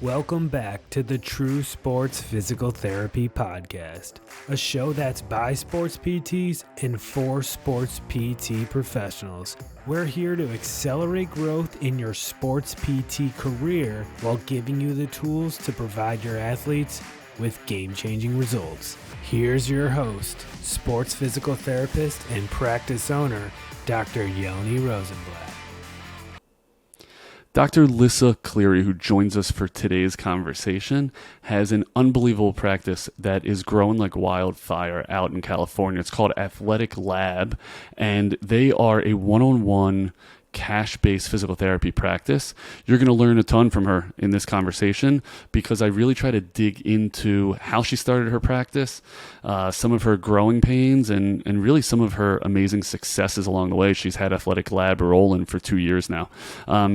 Welcome back to the True Sports Physical Therapy Podcast, a show that's by sports PTs and for sports PT professionals. We're here to accelerate growth in your sports PT career while giving you the tools to provide your athletes with game-changing results. Here's your host, sports physical therapist and practice owner, Dr. Yoni Rosenblatt. Dr. Lyssa Cleary, who joins us for today's conversation, has an unbelievable practice that is growing like wildfire out in California. It's called Athletic Lab, and they are a one-on-one cash-based physical therapy practice. You're going to learn a ton from her in this conversation because I really try to dig into how she started her practice, some of her growing pains, and really some of her amazing successes along the way. She's had Athletic Lab rolling for 2 years now.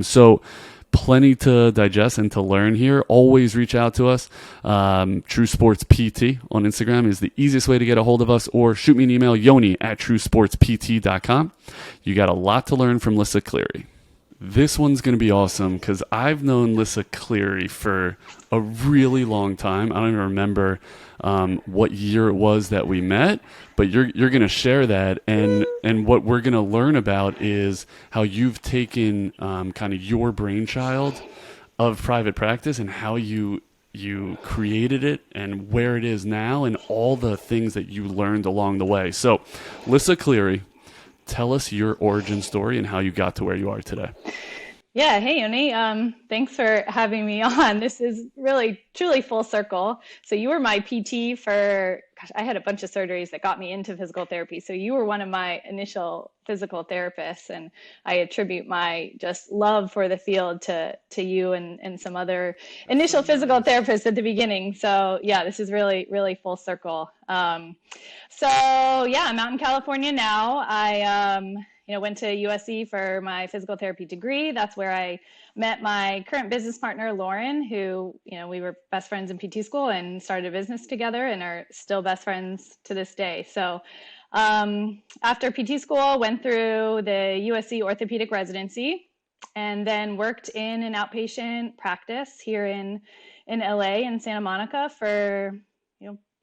So plenty to digest and to learn here. Always reach out to us. True Sports PT on Instagram is the easiest way to get a hold of us, or shoot me an email, yoni@truesportspt.com. You got a lot to learn from Lyssa Cleary. This one's going to be awesome because I've known Lyssa Cleary for a really long time. I don't even remember what year it was that we met, but you're going to share that. And what we're going to learn about is how you've taken kind of your brainchild of private practice and how you created it and where it is now and all the things that you learned along the way. So, Lyssa Cleary, tell us your origin story and how you got to where you are today. Yeah. Hey, Yoni. Thanks for having me on. This is really, truly full circle. So you were my PT for, I had a bunch of surgeries that got me into physical therapy. So you were one of my initial physical therapists, and I attribute my just love for the field to you and some other initial physical therapists at the beginning. So yeah, this is really, really full circle. I'm out in California now. I went to USC for my physical therapy degree. That's where I met my current business partner, Lauren, who, we were best friends in PT school and started a business together and are still best friends to this day. So after PT school, went through the USC orthopedic residency and then worked in an outpatient practice here in LA in Santa Monica for,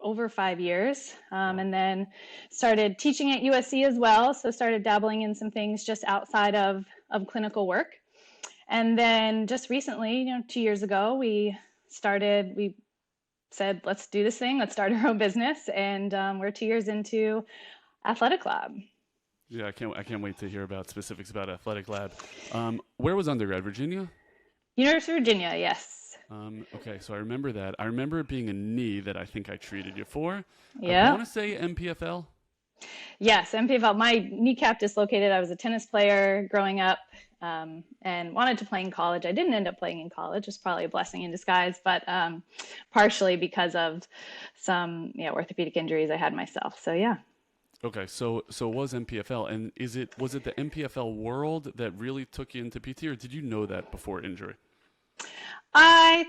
over 5 years, and then started teaching at USC as well. So started dabbling in some things just outside of clinical work. And then just recently, 2 years ago, we said, let's do this thing. Let's start our own business. And we're 2 years into Athletic Lab. Yeah, I can't wait to hear about specifics about Athletic Lab. Where was undergrad? Virginia? University of Virginia, yes. Okay, so I remember that. I remember it being a knee that I think I treated you for. Yeah. I want to say MPFL? Yes, MPFL. My kneecap dislocated. I was a tennis player growing up and wanted to play in college. I didn't end up playing in college. It was probably a blessing in disguise, but partially because of some orthopedic injuries I had myself. So, yeah. Okay, so it was MPFL. And was it the MPFL world that really took you into PT, or did you know that before injury? I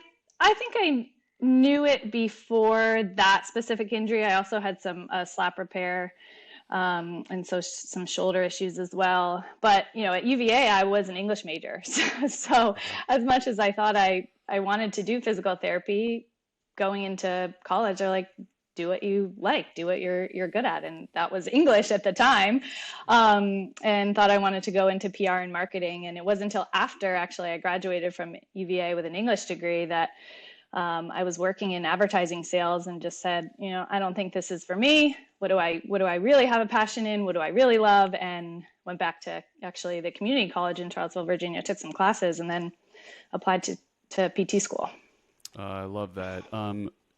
think I knew it before that specific injury. I also had some slap repair and so some shoulder issues as well. But, at UVA, I was an English major. So as much as I thought I wanted to do physical therapy, going into college, they're like, do what you like, do what you're good at. And that was English at the time, and thought I wanted to go into PR and marketing. And it wasn't until after actually I graduated from UVA with an English degree that I was working in advertising sales and just said, I don't think this is for me. What do I really have a passion in? What do I really love? And went back to actually the community college in Charlottesville, Virginia, took some classes, and then applied to PT school. I love that.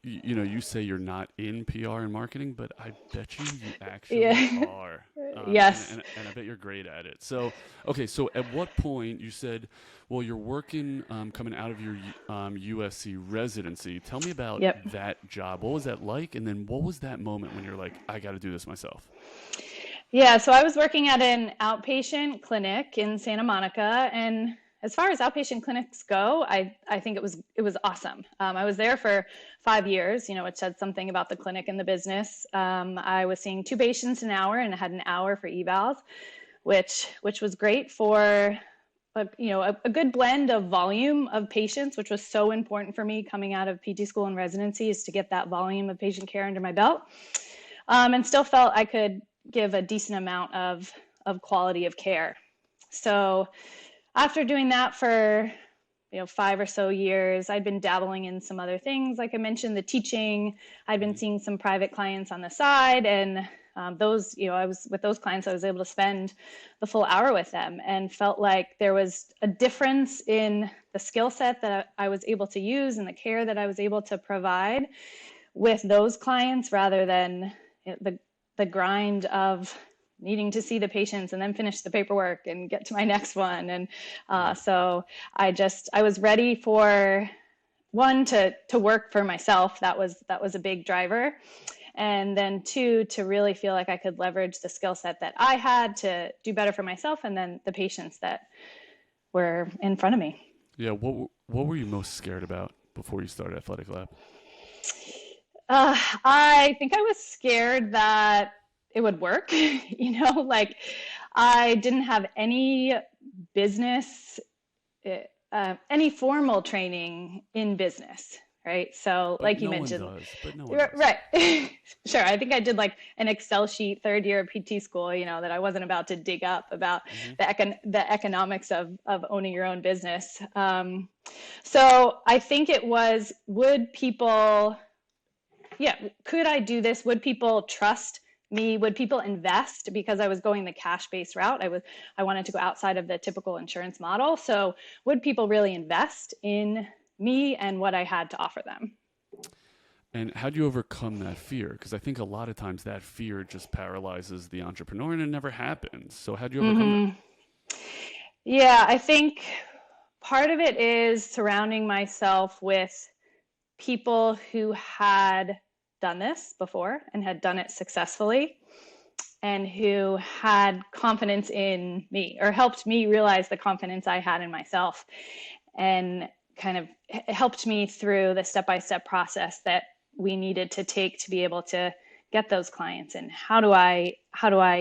You say you're not in PR and marketing, but I bet you actually are. Yes. And I bet you're great at it. So, okay, so at what point you said, well, you're working coming out of your USC residency. Tell me about that job. What was that like? And then what was that moment when you're like, I got to do this myself? Yeah, so I was working at an outpatient clinic in Santa Monica, and as far as outpatient clinics go, I think it was awesome. I was there for 5 years, which said something about the clinic and the business. I was seeing 2 patients an hour and had an hour for evals, which was great for a good blend of volume of patients, which was so important for me coming out of PT school and residency, is to get that volume of patient care under my belt, and still felt I could give a decent amount of quality of care. So after doing that for 5 or so years, I'd been dabbling in some other things. Like I mentioned, the teaching, I'd been seeing some private clients on the side, and those, I was with those clients, I was able to spend the full hour with them and felt like there was a difference in the skill set that I was able to use and the care that I was able to provide with those clients, rather than the grind of needing to see the patients and then finish the paperwork and get to my next one. And so I was ready for one, to work for myself. That was a big driver. And then two, to really feel like I could leverage the skill set that I had to do better for myself and then the patients that were in front of me. Yeah. What were you most scared about before you started Athletic Lab? I think I was scared that it would work. Like I didn't have any business, any formal training in business. Right. So like you mentioned, but no one does. Right. Sure. I think I did like an Excel sheet third year of PT school, that I wasn't about to dig up about the economics of owning your own business. So I think it was, could I do this? Would people trust me? Would people invest? Because I was going the cash-based route. I wanted to go outside of the typical insurance model. So would people really invest in me and what I had to offer them? And how do you overcome that fear? Because I think a lot of times that fear just paralyzes the entrepreneur and it never happens. So how do you overcome that? Yeah, I think part of it is surrounding myself with people who had done this before and had done it successfully, and who had confidence in me or helped me realize the confidence I had in myself, and kind of helped me through the step-by-step process that we needed to take to be able to get those clients. And how do I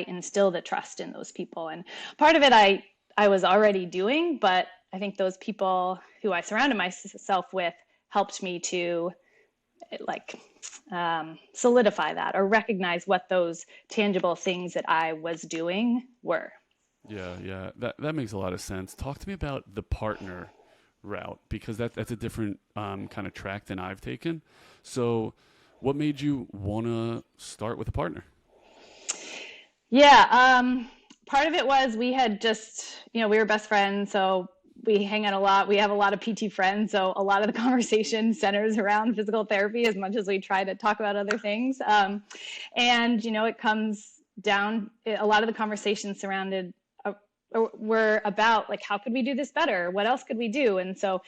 instill the trust in those people? And part of it I was already doing, but I think those people who I surrounded myself with helped me to solidify that or recognize what those tangible things that I was doing were. Yeah. That makes a lot of sense. Talk to me about the partner route, because that's a different kind of track than I've taken. So what made you want to start with a partner? Yeah. Part of it was we had just, we were best friends. So we hang out a lot. We have a lot of PT friends. So a lot of the conversation centers around physical therapy as much as we try to talk about other things. And, it comes down, a lot of the conversations surrounded were about like, how could we do this better? What else could we do? And so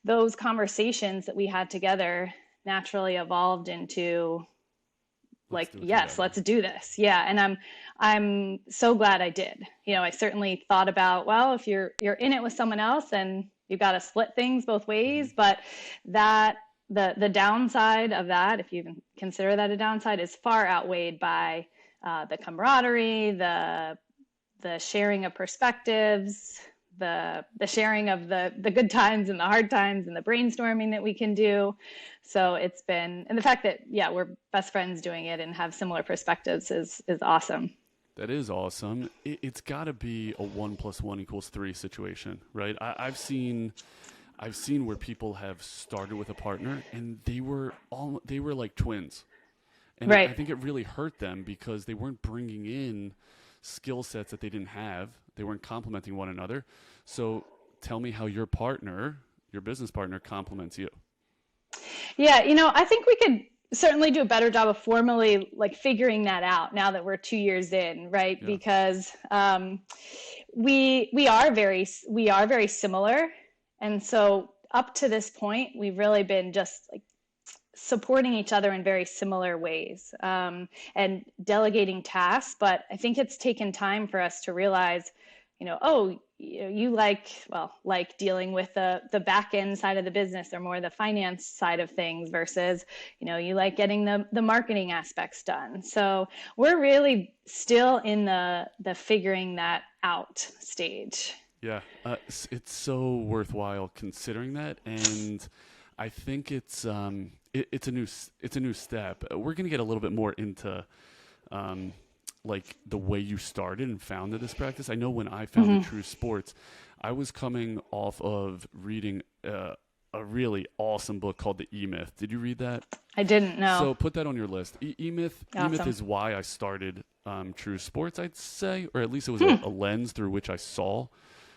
those conversations that we had together naturally evolved into let's do this. Yeah. And I'm so glad I did. I certainly thought about, well, if you're in it with someone else, then you've got to split things both ways. But that the downside of that, if you even consider that a downside, is far outweighed by the camaraderie, the sharing of perspectives, the sharing of the good times and the hard times and the brainstorming that we can do. So it's been, and the fact that, we're best friends doing it and have similar perspectives is awesome. That is awesome. It's got to be a 1 + 1 = 3 situation, right? I've seen where people have started with a partner and they were like twins. And right. I think it really hurt them because they weren't bringing in skill sets that they didn't have. They weren't complementing one another. So tell me how your business partner, complements you. Yeah, I think we could certainly do a better job of formally figuring that out now that we're 2 years in, right? Yeah. Because we are very similar. And so up to this point, we've really been just supporting each other in very similar ways, and delegating tasks. But I think it's taken time for us to realize, you like dealing with the back end side of the business or more the finance side of things versus, you like getting the marketing aspects done. So we're really still in the figuring that out stage. Yeah, it's so worthwhile considering that, and I think it's a new step. We're gonna get a little bit more into um, like the way you started and founded this practice. I know when I founded Hmm. True Sports, I was coming off of reading a really awesome book called The E-Myth. Did you read that? I didn't know. So put that on your list. E-Myth Awesome. is why I started True Sports, I'd say, or at least it was Hmm. a lens through which I saw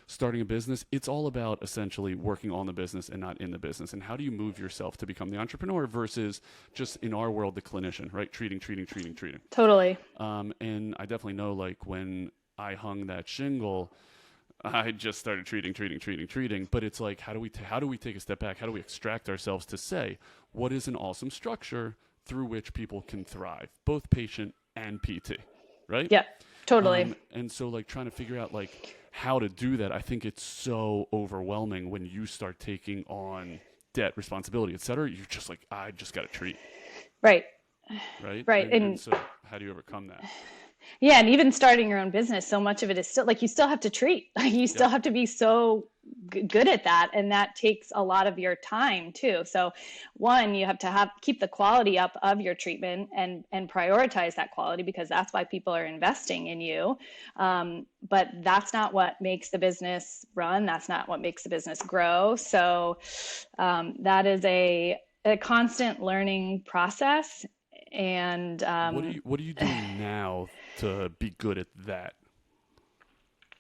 starting a business. It's all about essentially working on the business and not in the business. And how do you move yourself to become the entrepreneur versus just in our world, the clinician, right? Treating, treating, treating, treating. Totally. And I definitely know like when I hung that shingle, I just started treating, treating, treating, treating. But it's like, how do we take a step back? How do we extract ourselves to say what is an awesome structure through which people can thrive, both patient and PT, right? Yeah, totally. And so like trying to figure out like how to do that, I think it's so overwhelming when you start taking on debt, responsibility, et cetera. You're just like, I just got to treat, Right. right? Right. And And so how do you overcome that? yeah, and even starting your own business, so much of it is still like you still have to treat. Like you Yep. still have to be so good at that, and that takes a lot of your time too. So, one, you have to have keep the quality up of your treatment and prioritize that quality because that's why people are investing in you. But that's not what makes the business run. That's not what makes the business grow. So, that is a constant learning process. And What are you doing now to be good at that?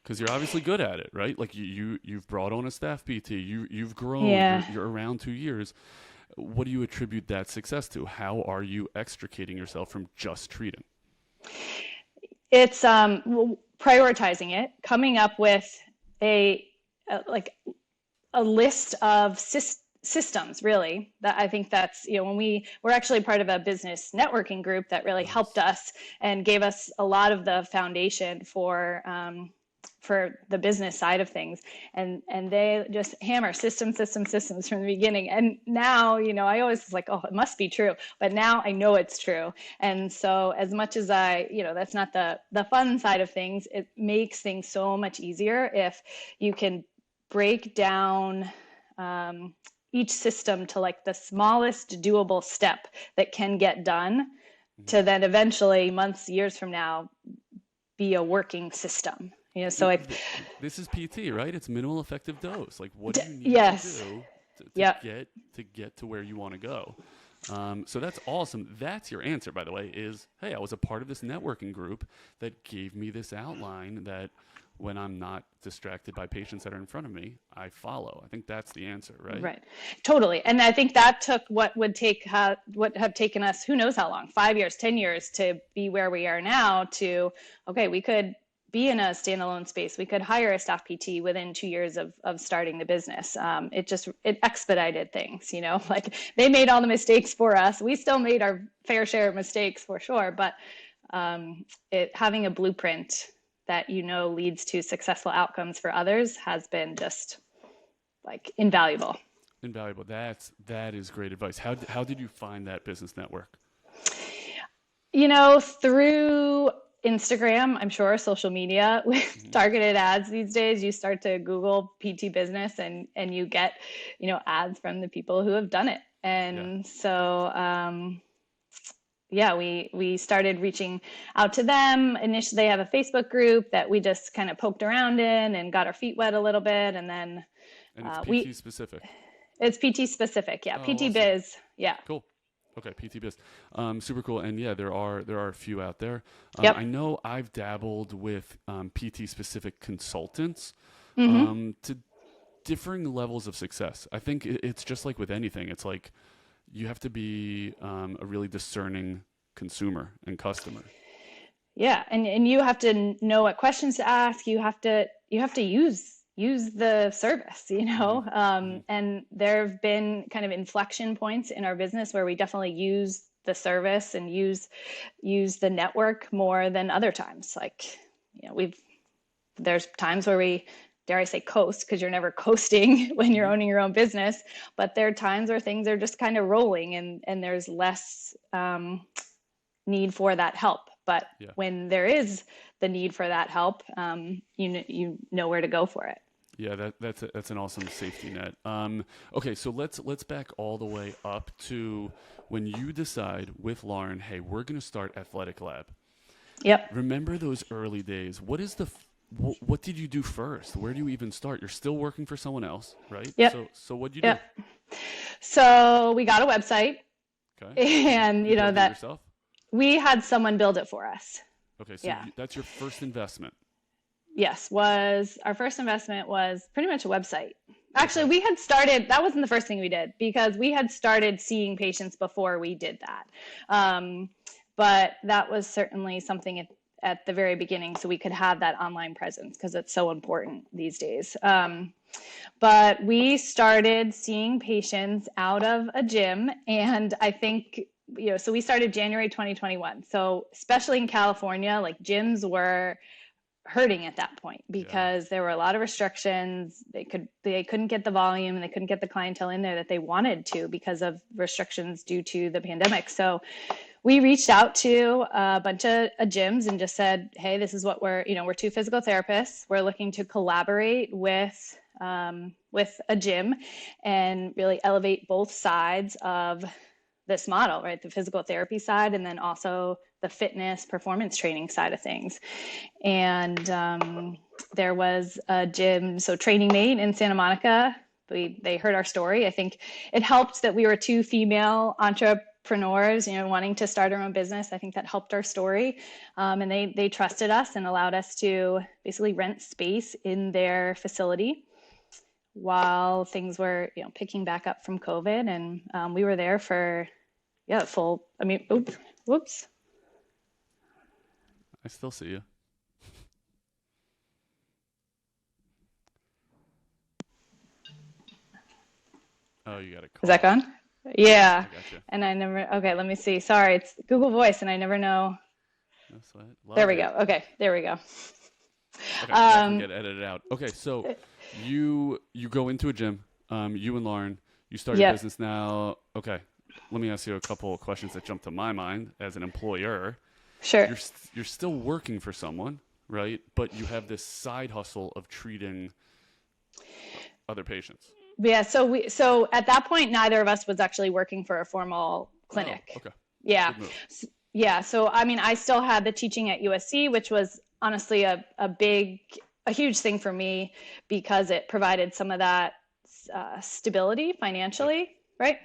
Because you're obviously good at it, right? Like you've brought on a staff PT, you've grown, yeah. you're around 2 years. What do you attribute that success to? How are you extricating yourself from just treating? It's prioritizing it, coming up with like a list of systems really that I think that's when we're actually part of a business networking group that really helped Nice. us and gave us a lot of the foundation for the business side of things, and they just hammer systems from the beginning. And now I always was like, oh, it must be true, but now I know it's true. And so as much as that's not the fun side of things, it makes things so much easier if you can break down each system to like the smallest doable step that can get done Mhm. to then eventually months, years from now, be a working system. So This is PT, right? It's minimal effective dose. Like, what do you need to yes. do to Yep. get to where you want to go? So that's awesome. That's your answer, by the way. Is hey, I was a part of this networking group that gave me this outline that when I'm not distracted by patients that are in front of me, I follow. I think that's the answer, right? Right. Totally. And I think that took what have taken us, who knows how long, 5 years, 10 years to be where we are now to, okay, we could be in a standalone space. We could hire a staff PT within 2 years of starting the business. It expedited things, like they made all the mistakes for us. We still made our fair share of mistakes for sure, but having a blueprint that leads to successful outcomes for others has been just like invaluable. Invaluable. That is great advice. How did you find that business network? Through Instagram, I'm sure, social media with Hmm. targeted ads these days, you start to Google PT business and you get, ads from the people who have done it. Yeah. And so, yeah, we started reaching out to them. Initially, they have a Facebook group that we just kind of poked around in and got our feet wet a little bit. And then And it's PT we specific. it's PT specific. Yeah, Oh, PT awesome. Biz. Yeah. Cool. Okay, PT Biz. Super cool. And yeah, there are a few out there. Yep. I know I've dabbled with PT specific consultants Mm-hmm. to differing levels of success. I think it's just like with anything. It's like you have to be a really discerning consumer and customer. Yeah, and you have to know what questions to ask. You have to use the service, Hmm. Hmm. And there have been kind of inflection points in our business where we definitely use the service and use the network more than other times. Like, we've there's times where we, dare I say, coast, because you're never coasting when you're Hmm. owning your own business, but there are times where things are just kind of rolling and there's less need for that help. But Yeah. when there is the need for that help, you know where to go for it. Yeah, that's an awesome safety net. Okay, so let's back all the way up to when you decide with Lauren, hey, we're going to start Athletic Lab. Yep. Remember those early days? What did you do first? Where do you even start? You're still working for someone else, right? Yep. So what did you Yep. do? So we got a website, Okay. and You built it that yourself? we had someone build it for us. Okay, so Yeah. that's your first investment. Yes, was our first investment was pretty much a website. Actually, Okay. we had started, that wasn't the first thing we did because we had started seeing patients before we did that. But that was certainly something at the very beginning so we could have that online presence because it's so important these days. But we started seeing patients out of a gym, and I think, so we started January 2021. So especially in California, like gyms were hurting at that point because there were a lot of restrictions. They couldn't get the volume, and they couldn't get the clientele in there that they wanted to because of restrictions due to the pandemic. So we reached out to a bunch of gyms and just said, hey, this is what we're two physical therapists. We're looking to collaborate with a gym and really elevate both sides of this model, right? The physical therapy side, and then also the fitness performance training side of things. And there was a gym, so Training Mate in Santa Monica. They heard our story. I think it helped that we were two female entrepreneurs, wanting to start our own business. I think that helped our story. And they trusted us and allowed us to basically rent space in their facility while things were, picking back up from COVID. And we were there for, whoops. I still see you. Oh, you got a call. Is that gone? Yeah. I got you. And okay, let me see. Sorry, it's Google Voice and I never know. That's right. There we go. Okay, there we go. Okay, that can get edited out. Okay, so you go into a gym, you and Lauren, you start your business now. Okay, let me ask you a couple of questions that jump to my mind as an employer. Sure. You're still working for someone, right? But you have this side hustle of treating other patients. Yeah, so at that point, neither of us was actually working for a formal clinic. Oh, okay. Yeah. Yeah. So, I still had the teaching at USC, which was honestly a huge thing for me because it provided some of that stability financially, right?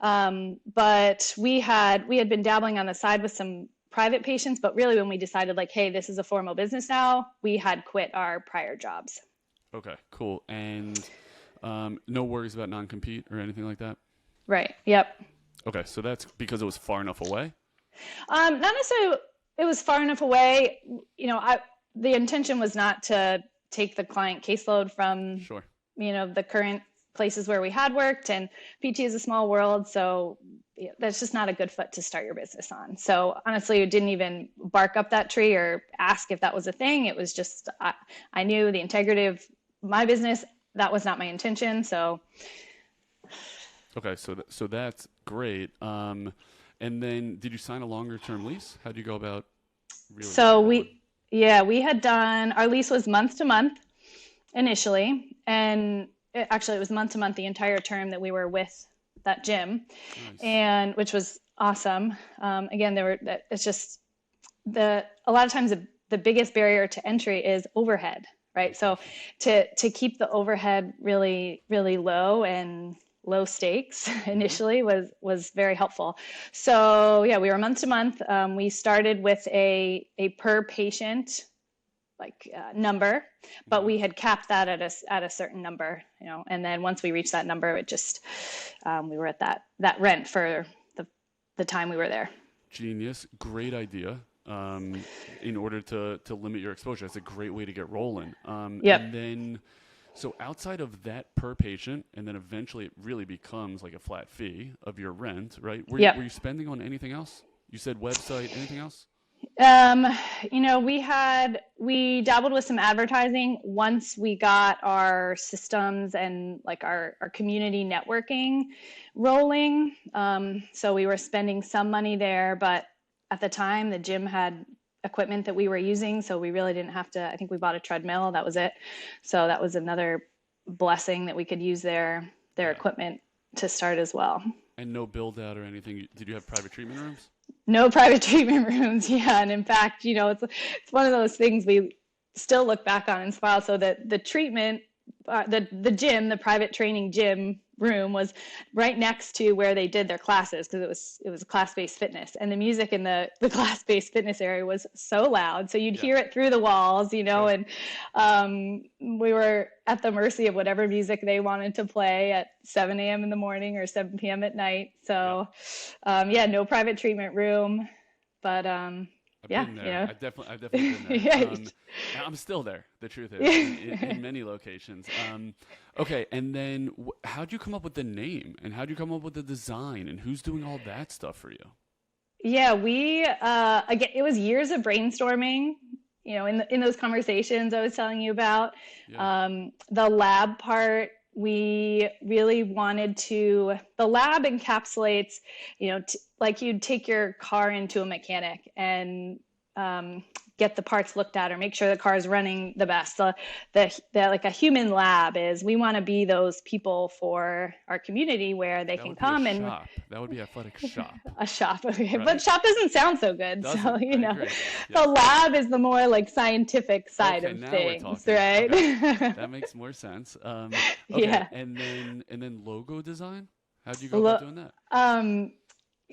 But we had been dabbling on the side with some private patients, but really when we decided like, hey, this is a formal business now, we had quit our prior jobs. Okay, cool. And no worries about non-compete or anything like that? Right. Yep. Okay, so that's because it was far enough away? Not necessarily it was far enough away. The intention was not to take the client caseload from, Sure. The current places where we had worked, and PT is a small world. So that's just not a good foot to start your business on. So honestly, it didn't even bark up that tree or ask if that was a thing. It was just, I knew the integrity of my business. That was not my intention. So. Okay. So that's great. And then did you sign a longer term lease? How do you go about really? So we had done, our lease was month to month initially. And it was month to month the entire term that we were with that gym. Nice. And which was awesome. Again, it's just a lot of times the biggest barrier to entry is overhead, right? So to keep the overhead really, really low and low stakes initially was very helpful. So yeah, we were month to month. We started with a per patient number, but we had capped that at a certain number, and then once we reached that number, it just we were at that rent for the time we were there. Genius, great idea. In order to limit your exposure, that's a great way to get rolling. Yep. And then, so outside of that per patient, and then eventually it really becomes like a flat fee of your rent, right? Were you spending on anything else? You said website, anything else? We dabbled with some advertising once we got our systems and like our community networking rolling. So we were spending some money there, but at the time the gym had equipment that we were using. So we really didn't have to, I think we bought a treadmill, that was it. So that was another blessing that we could use their equipment to start as well. And no build out or anything. Did you have private treatment rooms? No private treatment rooms. Yeah. And in fact, it's one of those things we still look back on and smile. So that the treatment, the gym, the private training gym room was right next to where they did their classes, because it was class-based fitness, and the music in the class-based fitness area was so loud, so you'd hear it through the walls, and we were at the mercy of whatever music they wanted to play at 7 a.m. in the morning or 7 p.m. at night. So no private treatment room, but I've been there. I've definitely been there. I'm still there. The truth is, in many locations. Okay, and then how'd you come up with the name, and how'd you come up with the design, and who's doing all that stuff for you? Yeah, we again, it was years of brainstorming. In those conversations I was telling you about, the lab part. We really wanted to. The lab encapsulates, like you'd take your car into a mechanic and get the parts looked at or make sure the car is running the best. So like a human lab is, we want to be those people for our community where they can come and shop. That would be athletic shop. A shop, okay. Right? But shop doesn't sound so good. Doesn't. So The lab is the more like scientific side of now things, we're talking. right? Okay. That makes more sense. Okay. And then logo design. How'd you go about doing that?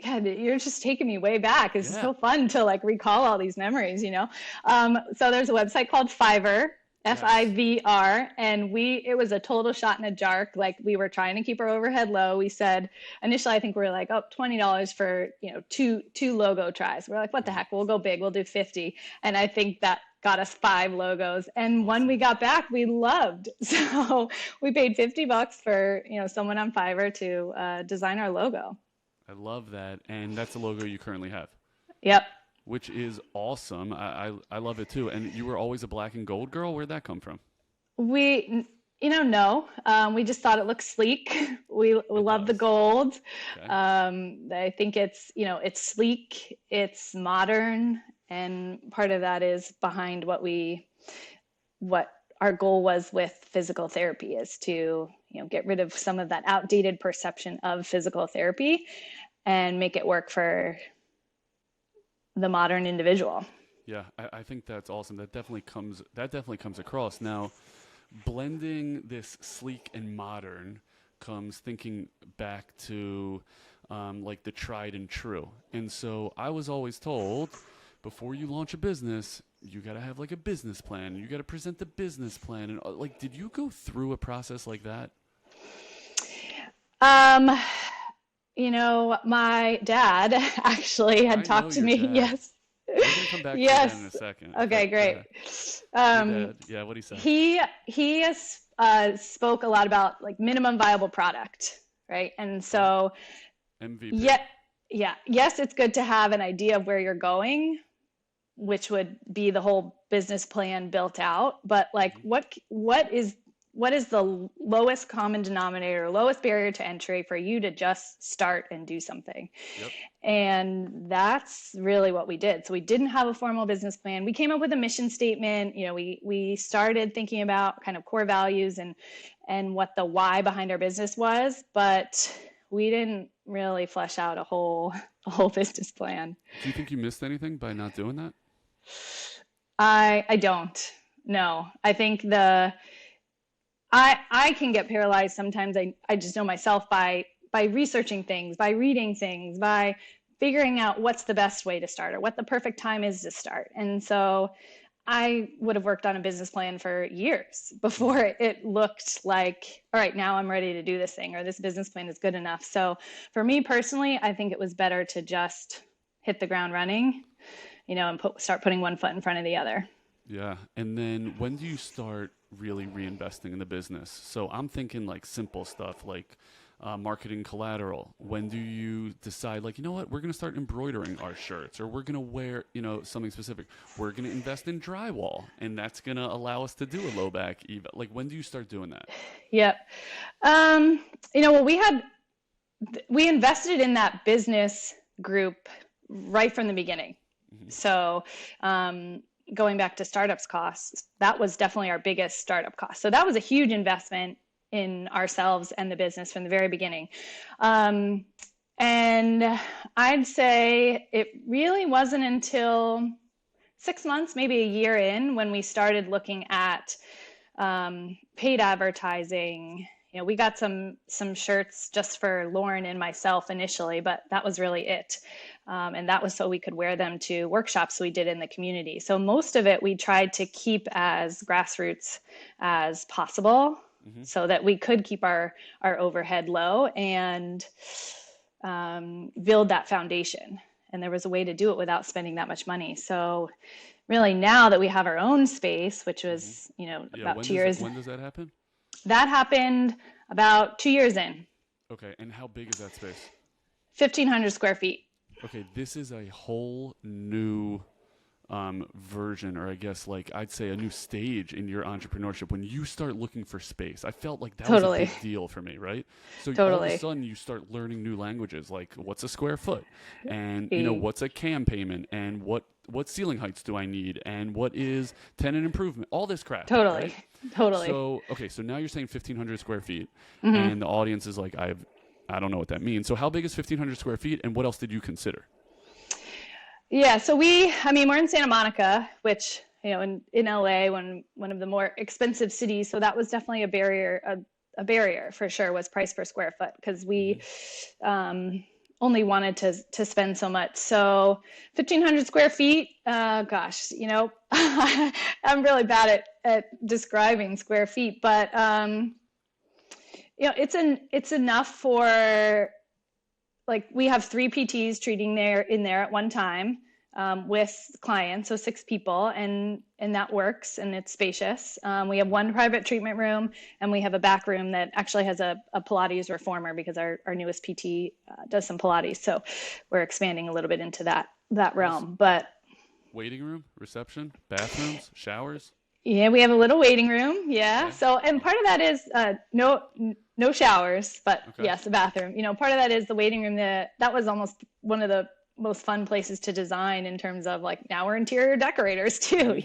God, you're just taking me way back. It's so fun to like recall all these memories, So there's a website called Fiverr, Fivr, and it was a total shot in a dark. Like, we were trying to keep our overhead low. We said initially, I think we were like, $20 for, two logo tries. We're like, what the heck? We'll go big. We'll do 50. And I think that got us 5 logos. And one we got back, we loved. So we paid $50 for, someone on Fiverr to design our logo. I love that. And that's the logo you currently have. Yep. Which is awesome. I love it too. And you were always a black and gold girl? Where'd that come from? We, no. We just thought it looked sleek. We love the gold. Okay. I think it's, it's sleek, it's modern. And part of that is behind what our goal was with physical therapy, is to, get rid of some of that outdated perception of physical therapy and make it work for the modern individual. Yeah, I think that's awesome. That definitely comes across. Now, blending this sleek and modern comes thinking back to like the tried and true. And so I was always told, before you launch a business, you got to have like a business plan. You got to present the business plan. And like, did you go through a process like that? My dad actually had talked to me. Dad. Yes. We're going to come back to that in a second. Okay, great. Yeah, what do you say? He has spoke a lot about like minimum viable product, right? And so MVP. Yes, it's good to have an idea of where you're going, which would be the whole business plan built out. But like, what is the lowest common denominator, lowest barrier to entry for you to just start and do something? Yep. And that's really what we did. So we didn't have a formal business plan. We came up with a mission statement. We started thinking about kind of core values and what the why behind our business was, but we didn't really flesh out a whole business plan. Do you think you missed anything by not doing that? I don't. No, I think I can get paralyzed sometimes. I just know myself by researching things, by reading things, by figuring out what's the best way to start or what the perfect time is to start. And so I would have worked on a business plan for years before it looked like, all right, now I'm ready to do this thing, or this business plan is good enough. So for me personally, I think it was better to just hit the ground running, and start putting one foot in front of the other. Yeah. And then when do you start really reinvesting in the business? So I'm thinking like simple stuff like marketing collateral. When do you decide, like, you know what, we're going to start embroidering our shirts, or we're going to wear, something specific. We're going to invest in drywall, and that's going to allow us to do a low back even. Like, when do you start doing that? Yep. Well, we invested in that business group right from the beginning. Mm-hmm. So, going back to startups costs, that was definitely our biggest startup cost. So that was a huge investment in ourselves and the business from the very beginning. And I'd say it really wasn't until 6 months, maybe a year in, when we started looking at paid advertising. You know, we got some shirts just for Lauren and myself initially, but that was really it. And that was so we could wear them to workshops we did in the community. So most of it we tried to keep as grassroots as possible, so that we could keep our overhead low and build that foundation. And there was a way to do it without spending that much money. So really now that we have our own space, which was, about 2 years. When does that happen? That happened about 2 years in. Okay. And how big is that space? 1,500 square feet. Okay. This is a whole new version, or I guess I'd say a new stage in your entrepreneurship. When you start looking for space, I felt like that was a big deal for me, right? So all of a sudden you start learning new languages, like what's a square foot, and what's a CAM payment, and what ceiling heights do I need, and what is tenant improvement, all this crap. Totally. So so now you're saying 1,500 square feet, and the audience is like, I don't know what that means. So how big is 1,500 square feet, and what else did you consider? Yeah, so we're in Santa Monica, which, in LA, one of the more expensive cities. So that was definitely a barrier for sure, was price per square foot, because we only wanted to spend so much. So 1,500 square feet, gosh, I'm really bad at describing square feet, but, it's enough for, we have 3 PTs treating in there at one time, with clients, so 6 people, and that works, and it's spacious. We have 1 private treatment room, and we have a back room that actually has a Pilates reformer, because our newest PT does some Pilates, so we're expanding a little bit into that realm. But waiting room, reception, bathrooms, showers. Yeah, we have a little waiting room. Yeah. Okay. So, and part of that is no showers, but yes, a bathroom. Part of that is the waiting room. That was almost one of the most fun places to design, in terms of now we're interior decorators too,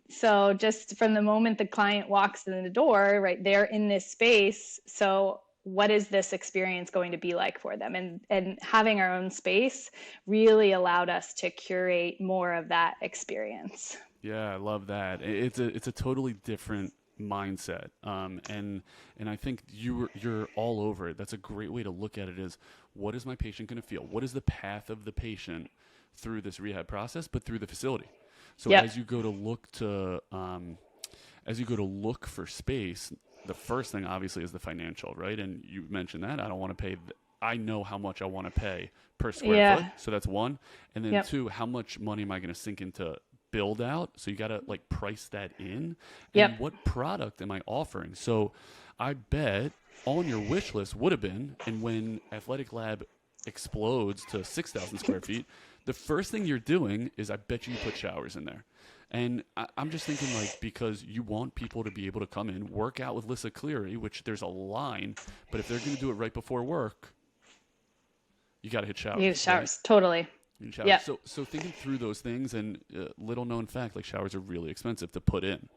So just from the moment the client walks in the door, right, they're in this space. So what is this experience going to be like for them? And having our own space really allowed us to curate more of that experience. Yeah, I love that. It's a totally different mindset, and I think you're all over it. That's a great way to look at it. Is what is my patient going to feel? What is the path of the patient through this rehab process, but through the facility? So as you go to look for space, the first thing obviously is the financial, right? And you mentioned that I don't want to pay. I know how much I want to pay per square foot, so that's one. And then 2, how much money am I going to sink into build out? So you got to price that in, and what product am I offering? So I bet on your wish list would have been, and when Athletic Lab explodes to 6,000 square feet, the first thing you're doing is, I bet you put showers in there. And I'm just thinking, because you want people to be able to come in, work out with Lyssa Cleary, which there's a line, but if they're going to do it right before work, you got to hit showers. Use showers, right? Totally. Yeah. So thinking through those things, and little known fact, showers are really expensive to put in.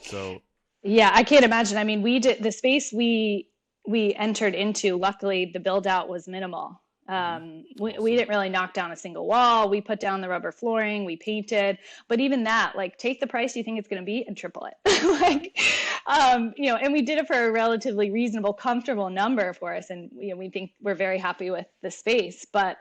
So yeah, I can't imagine. We did the space we entered into. Luckily, the build out was minimal. We didn't really knock down a single wall. We put down the rubber flooring, we painted, but even that, take the price you think it's going to be and triple it. And we did it for a relatively reasonable, comfortable number for us. And, we think we're very happy with the space, but,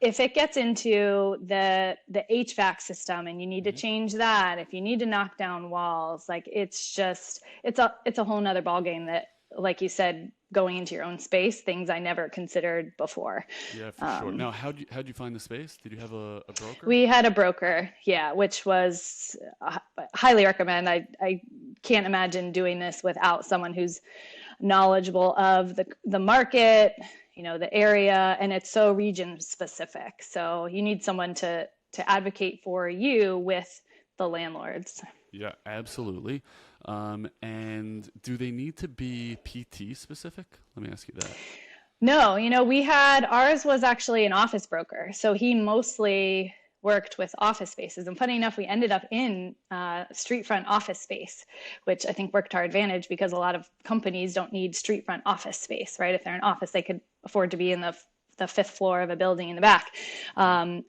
if it gets into the HVAC system and you need to change that, if you need to knock down walls, it's a whole nother ballgame that, like you said, going into your own space, things I never considered before. Yeah, for sure. Now, how'd you find the space? Did you have a broker? We had a broker, which was highly recommend. I can't imagine doing this without someone who's knowledgeable of the market, the area, and it's so region specific. So you need someone to advocate for you with the landlords. Yeah, absolutely. And do they need to be PT specific? Let me ask you that. No, ours was actually an office broker. So he mostly worked with office spaces. And funny enough, we ended up in street front office space, which I think worked to our advantage because a lot of companies don't need street front office space, right? If they're an office, they could afford to be in the fifth floor of a building in the back.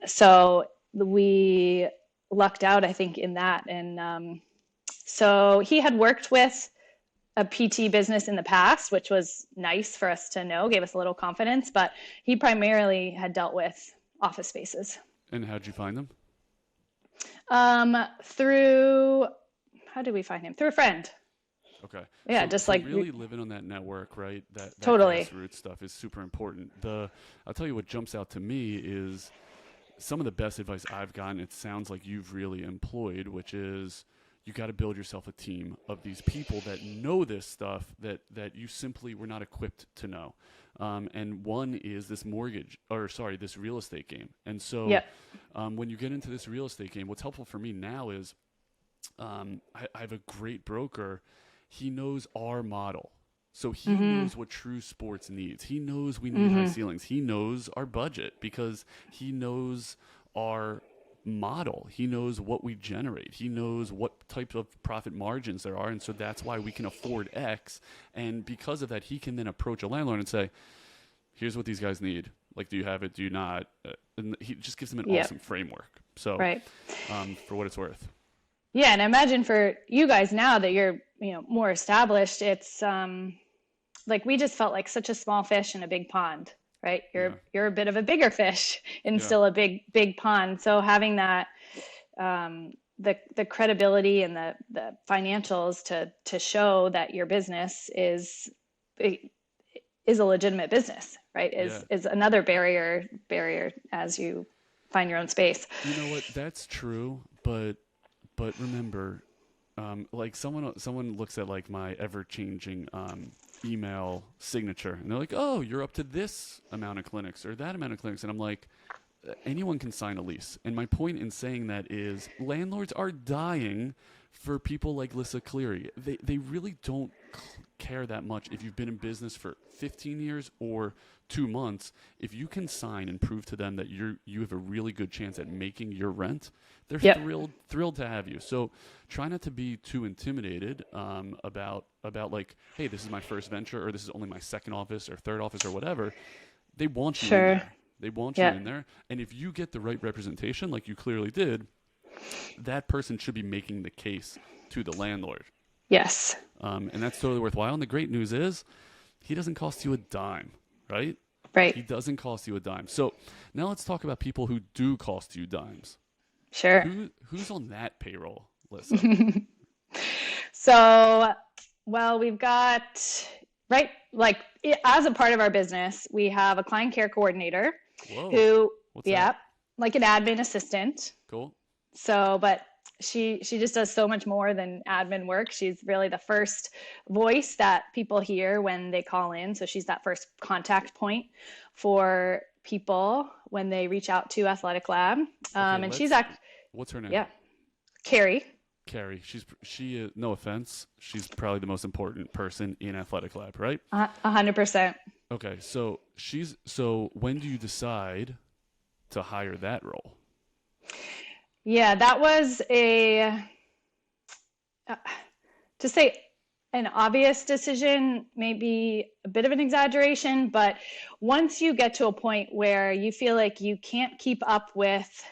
So we lucked out, I think, in that. And so he had worked with a PT business in the past, which was nice for us to know, gave us a little confidence, but he primarily had dealt with office spaces. And how'd you find them? How did we find him? Through a friend. Okay. Yeah, so, just so like really living on that network, right? That totally grassroots stuff is super important. I'll tell you what jumps out to me is some of the best advice I've gotten. It sounds like you've really employed, which is you got to build yourself a team of these people that know this stuff that you simply were not equipped to know. And one is this this real estate game. And so when you get into this real estate game, what's helpful for me now is I have a great broker. He knows our model. So he knows what True Sports needs. He knows we need high ceilings. He knows our budget because he knows our model. He knows what we generate. He knows what type of profit margins there are. And so that's why we can afford X. And because of that, he can then approach a landlord and say, here's what these guys need. Like, do you have it? Do you not? And he just gives them an awesome framework. So for what it's worth. Yeah. And I imagine for you guys now that you're, more established, it's like we just felt like such a small fish in a big pond. Right. You're a bit of a bigger fish in still a big pond. So having that, the credibility and the financials to show that your business is a legitimate business, right. Is another barrier as you find your own space. You know what? That's true. But remember, like someone looks at like my ever changing, email signature and they're like, oh, you're up to this amount of clinics or that amount of clinics. And I'm like, anyone can sign a lease. And my point in saying that is landlords are dying for people like Lyssa Cleary. They really don't care that much if you've been in business for 15 years or 2 months. If you can sign and prove to them that you have a really good chance at making your rent, they're thrilled to have you. So try not to be too intimidated about like, hey, this is my first venture or this is only my second office or third office or whatever. They want you in there. They want you in there. And if you get the right representation, like you clearly did, that person should be making the case to the landlord. Yes. And that's totally worthwhile. And the great news is he doesn't cost you a dime, right? Right. He doesn't cost you a dime. So now let's talk about people who do cost you dimes. Sure. Who's on that payroll, Lyssa? So, well, we've got, as a part of our business, we have a client care coordinator. Whoa. What's that? Like an admin assistant. Cool. So, but she just does so much more than admin work. She's really the first voice that people hear when they call in. So she's that first contact point for people when they reach out to Athletic Lab. And what's her name? Yeah. Carrie. She is, no offense, she's probably the most important person in Athletic Lab, right? 100%. Okay. So when do you decide to hire that role? Yeah, that was to say an obvious decision, maybe a bit of an exaggeration, but once you get to a point where you feel like you can't keep up with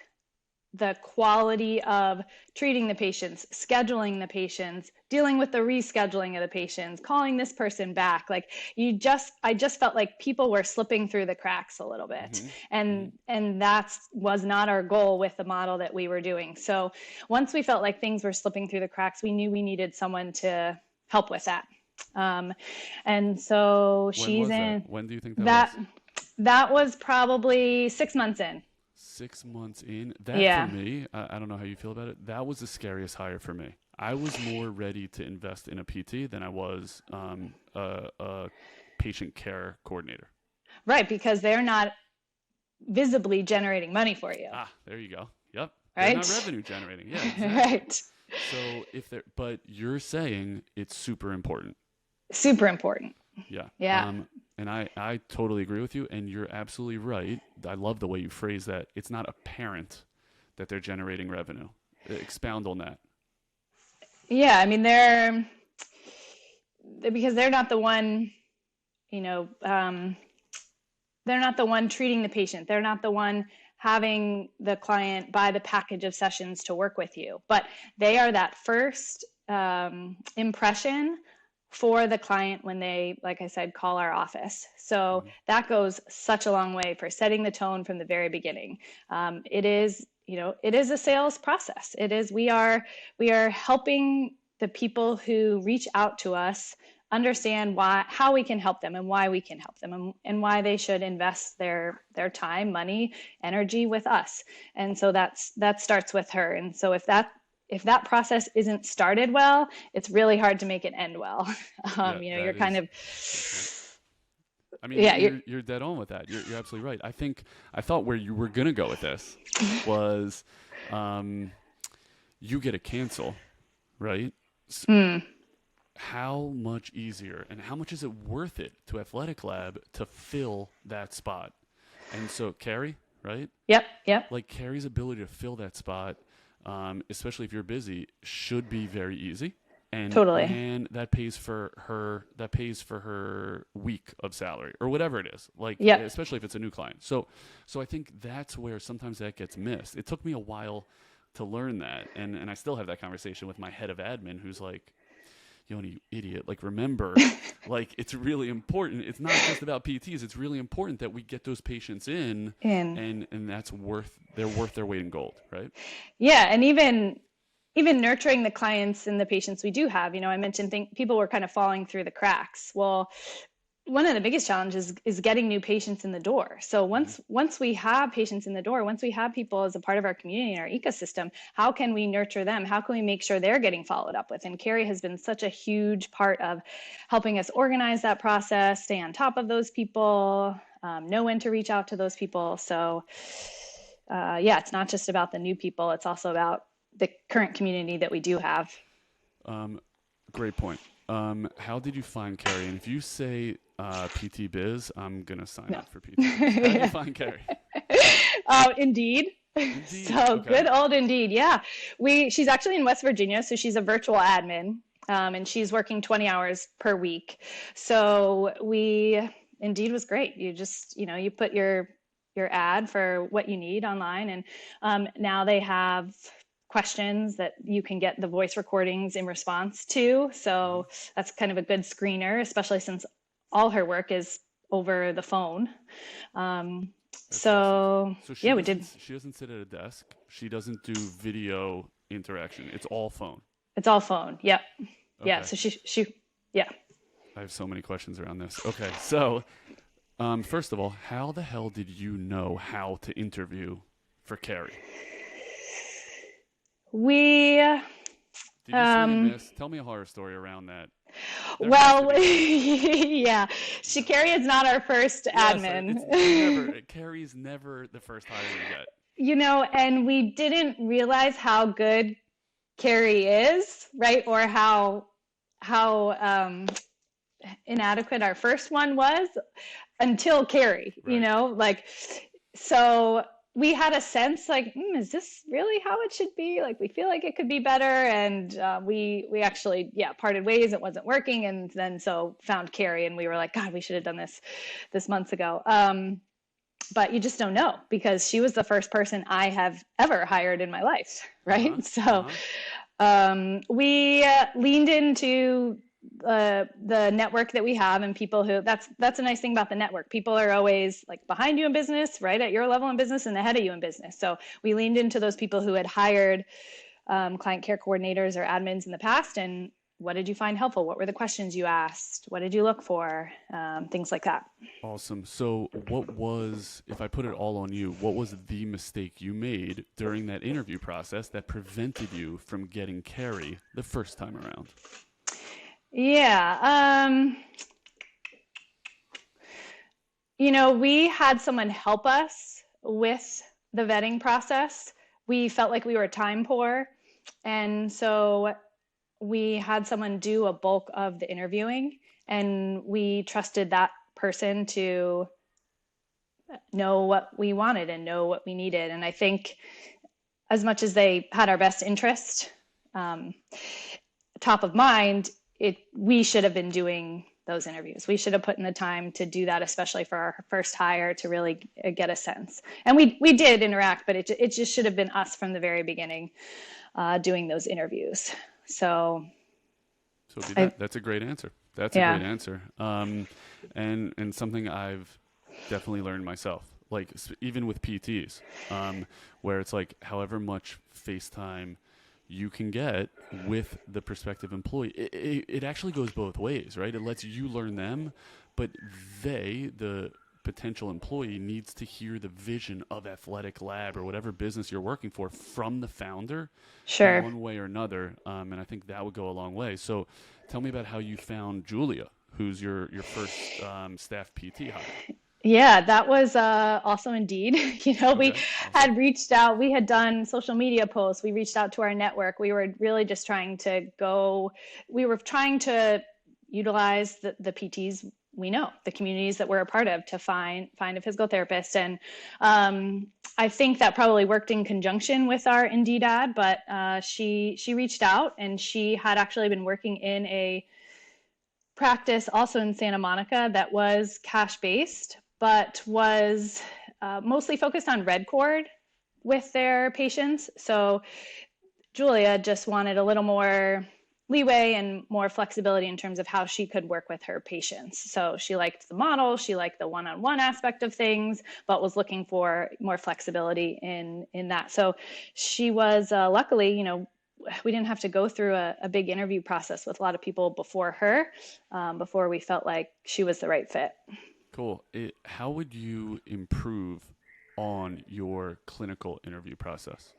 the quality of treating the patients, scheduling the patients, dealing with the rescheduling of the patients, calling this person back. Like I just felt like people were slipping through the cracks a little bit. And that was not our goal with the model that we were doing. So once we felt like things were slipping through the cracks, we knew we needed someone to help with that. And so when do you think that was? That was probably 6 months in. 6 months in. For me, I don't know how you feel about it. That was the scariest hire for me. I was more ready to invest in a PT than I was a patient care coordinator. Right, because they're not visibly generating money for you. There you go. Yep. Right. They're not revenue generating. Yeah. Exactly. Right. So but you're saying it's super important. Super important. Yeah. Yeah. And I totally agree with you, and you're absolutely right. I love the way you phrase that. It's not apparent that they're generating revenue. Expound on that. Yeah, I mean, because they're not the one, you know, they're not the one treating the patient. They're not the one having the client buy the package of sessions to work with you, but they are that first impression for the client when they, like I said, call our office. So that goes such a long way for setting the tone from the very beginning. It is, it is a sales process. We are helping the people who reach out to us understand how we can help them and why we can help them and why they should invest their time, money, energy with us. And so that starts with her. And so if that process isn't started well, it's really hard to make it end well. You're kind of, I mean, you're dead on with that. You're absolutely right. I thought where you were going to go with this was, you get a cancel, right? How much easier and how much is it worth it to Athletic Lab to fill that spot? And so Carrie, right? Yep. Like Carrie's ability to fill that spot, especially if you're busy, should be very easy. And totally. And that pays for her week of salary or whatever it is. Like, especially if it's a new client. So I think that's where sometimes that gets missed. It took me a while to learn that. And I still have that conversation with my head of admin who's like, you idiot, like remember, like it's really important. It's not just about PTs. It's really important that we get those patients in. And that's they're worth their weight in gold, right? Yeah. And even nurturing the clients and the patients we do have, I mentioned people were kind of falling through the cracks. Well, one of the biggest challenges is getting new patients in the door. So once we have patients in the door, once we have people as a part of our community and our ecosystem, how can we nurture them? How can we make sure they're getting followed up with? And Carrie has been such a huge part of helping us organize that process, stay on top of those people, know when to reach out to those people. So it's not just about the new people. It's also about the current community that we do have. Great point. How did you find Carrie? And if you say PT Biz, I'm going to sign up for PT Biz. How did you find Carrie? Indeed. So okay. Good old Indeed. Yeah. She's actually in West Virginia, so she's a virtual admin, and she's working 20 hours per week. So Indeed was great. You just, you put your ad for what you need online, and now they have questions that you can get the voice recordings in response to. So that's kind of a good screener, especially since all her work is over the phone. Awesome. We did. She doesn't sit at a desk. She doesn't do video interaction. It's all phone. It's all phone. Yep. Okay. Yeah. So yeah. I have so many questions around this. Okay. So, first of all, how the hell did you know how to interview for Carrie? Did you swing miss? Tell me a horror story around that. Yeah. Carrie is not our first admin. Carrie's never the first hire we get. And we didn't realize how good Carrie is, right? Or how inadequate our first one was until Carrie, right. So we had a sense like, is this really how it should be? Like, we feel like it could be better. And we actually, parted ways. It wasn't working. And then found Carrie, and we were like, God, we should have done this months ago. But you just don't know, because she was the first person I have ever hired in my life. Right. We leaned into the network that we have, and people who that's a nice thing about the network. People are always like behind you in business, right at your level in business, and ahead of you in business. So we leaned into those people who had hired client care coordinators or admins in the past. And what did you find helpful? What were the questions you asked? What did you look for? Things like that. Awesome. So if I put it all on you, what was the mistake you made during that interview process that prevented you from getting Carrie the first time around? Yeah. We had someone help us with the vetting process. We felt like we were time poor. And so we had someone do a bulk of the interviewing, and we trusted that person to know what we wanted and know what we needed. And I think as much as they had our best interest top of mind, we should have been doing those interviews. We should have put in the time to do that, especially for our first hire, to really get a sense. And we did interact, but it just should have been us from the very beginning doing those interviews. So that's a great answer. That's a great answer. And something I've definitely learned myself, like even with PTs, where it's like however much FaceTime you can get with the prospective employee, it actually goes both ways, right? It lets you learn them, but the potential employee, needs to hear the vision of Athletic Lab or whatever business you're working for from the founder, sure, in one way or another. And I think that would go a long way. So tell me about how you found Julia, who's your first staff PT hire. Yeah, that was also Indeed. We had reached out, we had done social media posts, we reached out to our network. We were really just trying to utilize the PTs we know, the communities that we're a part of, to find a physical therapist. And I think that probably worked in conjunction with our Indeed ad, but she reached out, and she had actually been working in a practice also in Santa Monica that was cash-based, but was mostly focused on red cord with their patients. So Julia just wanted a little more leeway and more flexibility in terms of how she could work with her patients. So she liked the model, she liked the one-on-one aspect of things, but was looking for more flexibility in that. So she was luckily, we didn't have to go through a big interview process with a lot of people before her, before we felt like she was the right fit. Cool. How would you improve on your clinical interview process?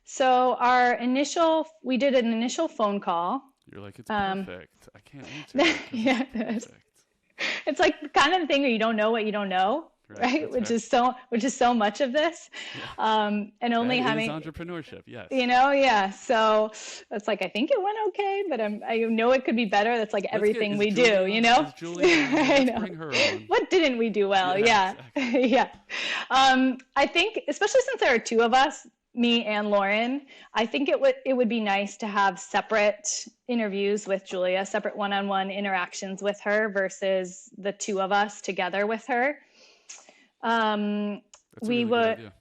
So we did an initial phone call. You're like, it's perfect. I can't answer. Yeah. It's like kind of the thing where you don't know what you don't know, right? Which is so much of this. Yeah. And only having entrepreneurship, yes. Yeah. So it's like, I think it went okay, but I know it could be better. That's like everything we do, Is Julia, let's bring her on. What didn't we do well? Yeah. Exactly. Yeah. I think, especially since there are two of us, me and Lauren, I think it would be nice to have separate interviews with Julia, separate one-on-one interactions with her versus the two of us together with her. That's a really good idea.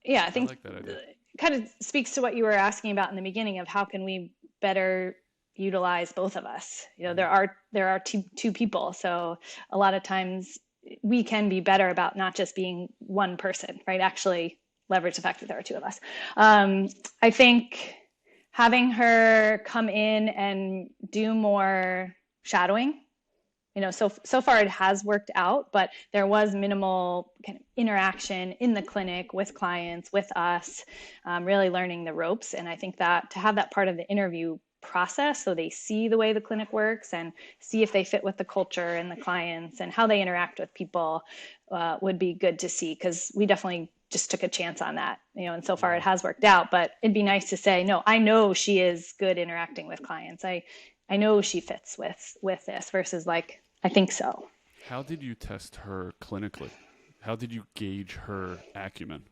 Yeah, I think like that idea. Kind of speaks to what you were asking about in the beginning of how can we better utilize both of us. There are two people, so a lot of times we can be better about not just being one person, right? Actually leverage the fact that there are two of us. I think having her come in and do more shadowing, so far it has worked out, but there was minimal kind of interaction in the clinic with clients, with us, really learning the ropes. And I think that to have that part of the interview process, so they see the way the clinic works and see if they fit with the culture and the clients and how they interact with people, would be good to see, because we definitely just took a chance on that, and so far it has worked out. But it'd be nice to say, no, I know she is good interacting with clients. I know she fits with this, versus like, I think so. How did you test her clinically? How did you gauge her acumen?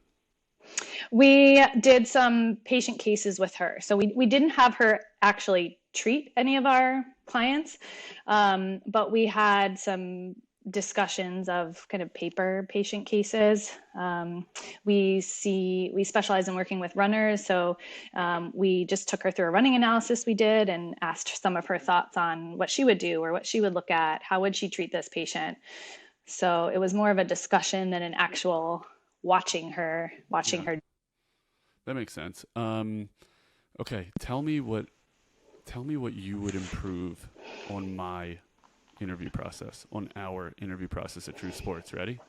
We did some patient cases with her. So we didn't have her actually treat any of our clients, but we had some discussions of kind of paper patient cases. We specialize in working with runners. So we just took her through a running analysis we did and asked some of her thoughts on what she would do or what she would look at. How would she treat this patient? So it was more of a discussion than an actual watching her. That makes sense. Okay. Tell me what you would improve on my interview process, on our interview process at True Sports. Ready?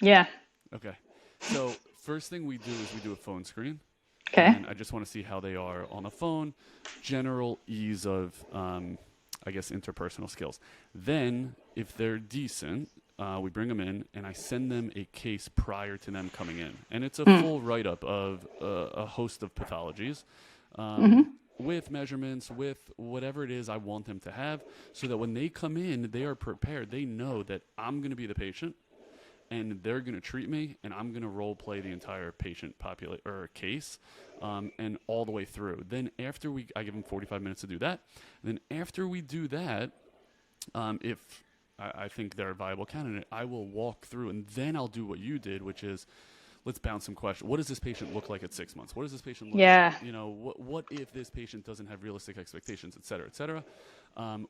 Yeah. Okay. So first thing we do is we do a phone screen. Okay. And I just want to see how they are on the phone, general ease of, interpersonal skills. Then if they're decent, we bring them in and I send them a case prior to them coming in. And it's a full write-up of a host of pathologies. with measurements, with whatever it is I want them to have, so that when they come in, they are prepared. They know that I'm going to be the patient, and they're going to treat me, and I'm going to role play the entire patient or case, and all the way through. Then after I give them 45 minutes to do that. Then after we do that, if I think they're a viable candidate, I will walk through, and then I'll do what you did, which is, let's bounce some questions. What does this patient look like at 6 months? What does this patient look like? You know, what if this patient doesn't have realistic expectations, et cetera, et cetera?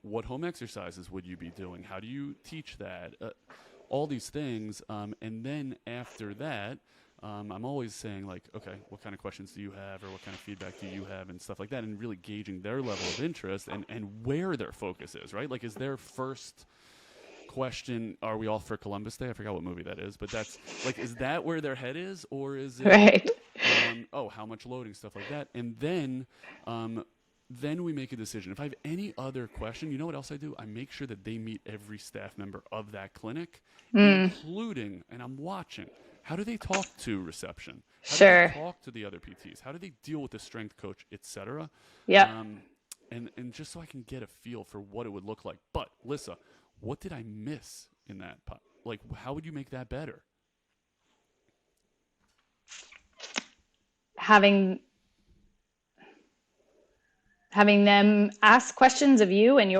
What home exercises would you be doing? How do you teach that? All these things. And then after that, I'm always saying, like, okay, what kind of questions do you have, or what kind of feedback do you have, and stuff like that, and really gauging their level of interest and where their focus is, right? Like, is their first question, are we all for Columbus Day? I forgot what movie that is, but that's like, is that where their head is, or is it right? How much loading, stuff like that, and then we make a decision. If I have any other question, you know what else I do? I make sure that they meet every staff member of that clinic, including, and I'm watching, how do they talk to reception? How do they talk to the other PTs? How do they deal with the strength coach, etc. Yeah. And just so I can get a feel for what it would look like. But Lyssa, what did I miss in that? Like, how would you make that better? Having them ask questions of you, and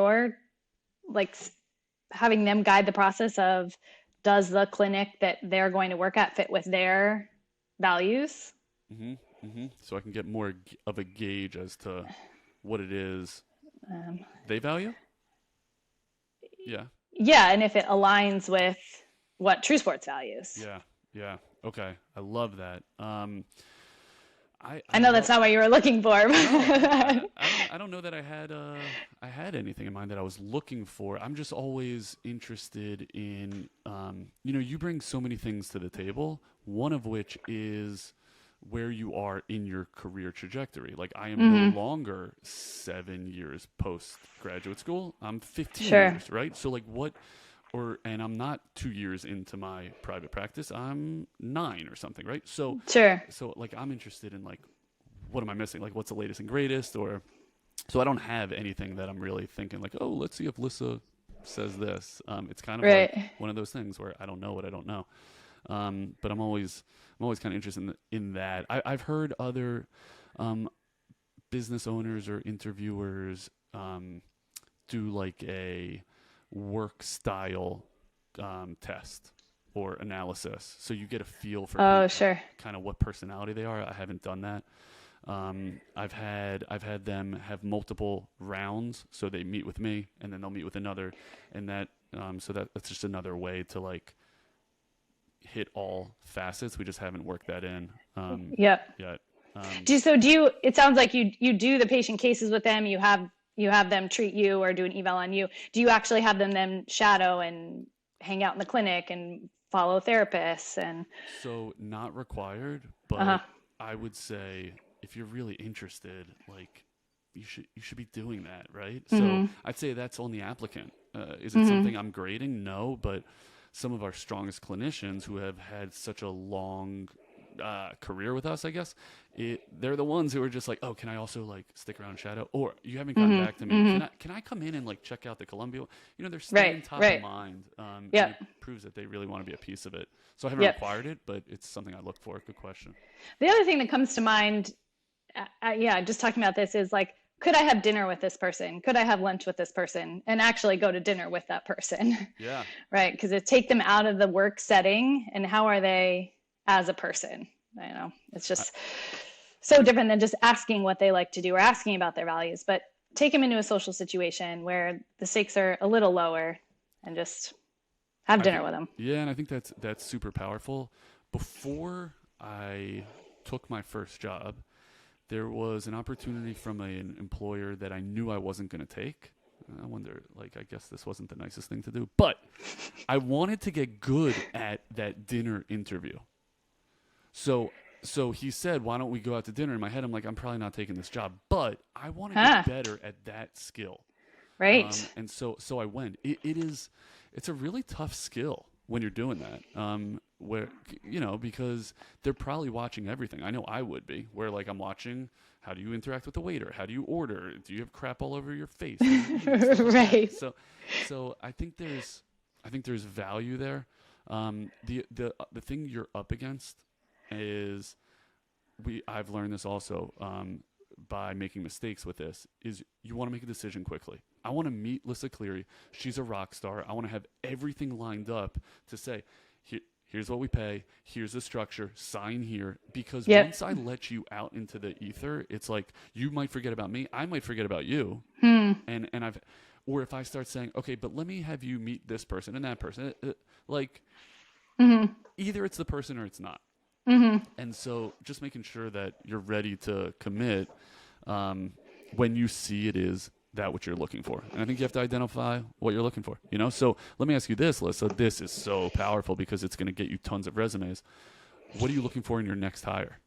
having them guide the process of, does the clinic that they're going to work at fit with their values? So I can get more of a gauge as to what it is they value? Yeah. Yeah, and if it aligns with what True Sports values. Yeah. Okay. I love that. I know that's not what you were looking for. I don't know that I had anything in mind that I was looking for. I'm just always interested in, you bring so many things to the table, one of which is where you are in your career trajectory. Like, I am no longer 7 years post-graduate school. I'm 15 years, right? So, like, and I'm not 2 years into my private practice. I'm 9 or something, right? So, like, I'm interested in, like, what am I missing? Like, what's the latest and greatest? So I don't have anything that I'm really thinking, like, oh, let's see if Lyssa says this. It's kind of like one of those things where I don't know what I don't know. But I'm always kind of interested in that. I've heard other business owners or interviewers do like a work style test or analysis, so you get a feel for kind of what personality they are. I haven't done that. I've had them have multiple rounds, so they meet with me and then they'll meet with another, and that's just another way to like hit all facets. We just haven't worked that in yet. It sounds like you do the patient cases with them, you have them treat you or do an eval on you. Do you actually have them then shadow and hang out in the clinic and follow therapists? And so, not required, but I would say if you're really interested, like, you should be doing that, right? So I'd say that's on the applicant. Is it something I'm grading? No, but some of our strongest clinicians who have had such a long career with us, I guess, they're the ones who are just like, oh, can I also like stick around and shadow? Or you haven't gotten back to me. Can I come in and like check out the Columbia? They're staying top of mind. And it proves that they really want to be a piece of it. So I haven't required it, but it's something I look for. Good question. The other thing that comes to mind, just talking about this, is like, could I have dinner with this person? Could I have lunch with this person and actually go to dinner with that person? Yeah. Right. Because it take them out of the work setting, and how are they as a person? It's just so different than just asking what they like to do or asking about their values, but take them into a social situation where the stakes are a little lower and just have dinner with them. Yeah. And I think that's super powerful. Before I took my first job, there was an opportunity from an employer that I knew I wasn't going to take. I wonder, I guess this wasn't the nicest thing to do, but I wanted to get good at that dinner interview. So he said, why don't we go out to dinner? In my head, I'm like, I'm probably not taking this job, but I want to get better at that skill. Right. And so I went. It's a really tough skill when you're doing that. where, because they're probably watching everything. I know I would be, where like I'm watching, how do you interact with the waiter? How do you order? Do you have crap all over your face? Right. So I think there's value there. The thing you're up against is I've learned this also by making mistakes with this, is you want to make a decision quickly. I want to meet Lyssa Cleary. She's a rock star. I want to have everything lined up to say, here's what we pay. Here's the structure. Sign here. Because once I let you out into the ether, it's like you might forget about me. I might forget about you. Or if I start saying, okay, but let me have you meet this person and that person, either it's the person or it's not. And so just making sure that you're ready to commit when you see it is that what you're looking for. And I think you have to identify what you're looking for, So let me ask you this, Lyssa. This is so powerful because it's going to get you tons of resumes. What are you looking for in your next hire?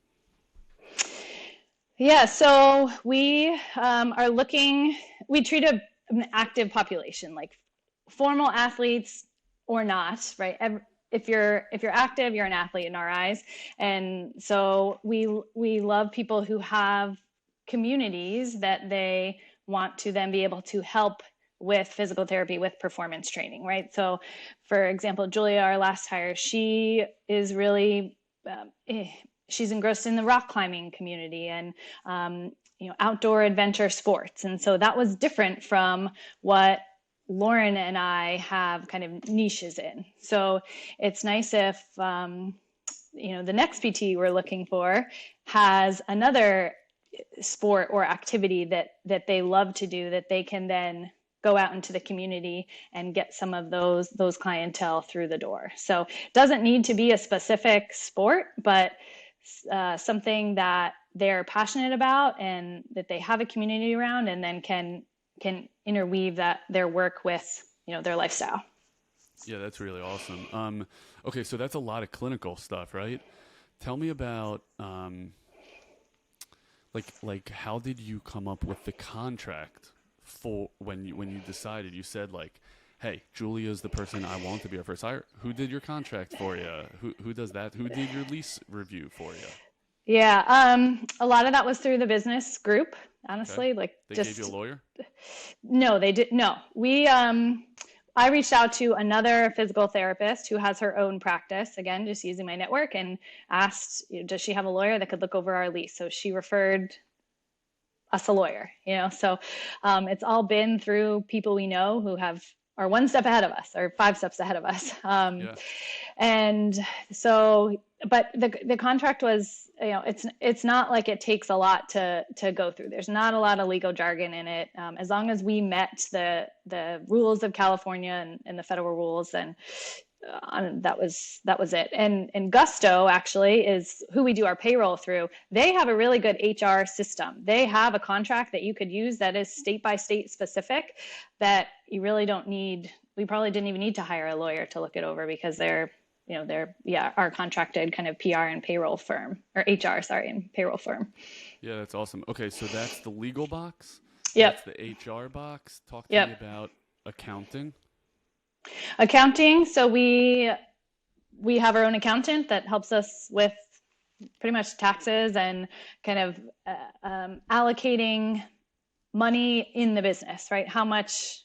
Yeah, so we we treat an active population, like formal athletes or not, right? If you're active, you're an athlete in our eyes. And so we love people who have communities that they want to then be able to help with physical therapy, with performance training, right? So for example, Julia, our last hire, she is really, she's engrossed in the rock climbing community and, outdoor adventure sports. And so that was different from what Lauren and I have kind of niches in. So it's nice if, the next PT we're looking for has another sport or activity that they love to do, that they can then go out into the community and get some of those clientele through the door. So it doesn't need to be a specific sport, but something that they're passionate about and that they have a community around, and then can interweave their work with their lifestyle. Yeah, that's really awesome. Okay, so that's a lot of clinical stuff, right? Tell me about like how did you come up with the contract for when you decided? You said like, hey, Julia's the person I want to be our first hire. Who did your contract for you? Who does that? Who did your lease review for you? Yeah, a lot of that was through the business group, honestly. Okay. Like they gave you a lawyer? No, they did. No, I reached out to another physical therapist who has her own practice, again, just using my network, and asked, does she have a lawyer that could look over our lease? So she referred us a lawyer, so it's all been through people we know who are one step ahead of us or 5 steps ahead of us. And so, but the contract was, it's not like it takes a lot to go through. There's not a lot of legal jargon in it. As long as we met the rules of California and the federal rules, then that was it. And Gusto actually is who we do our payroll through. They have a really good HR system. They have a contract that you could use that is state by state specific, that you really don't need. We probably didn't even need to hire a lawyer to look it over, because they're our contracted kind of PR and payroll firm, or HR, and payroll firm. Yeah, that's awesome. Okay, so that's the legal box. Yep. That's the HR box. Talk to me about accounting. Accounting. So we have our own accountant that helps us with pretty much taxes and kind of allocating money in the business, right? How much,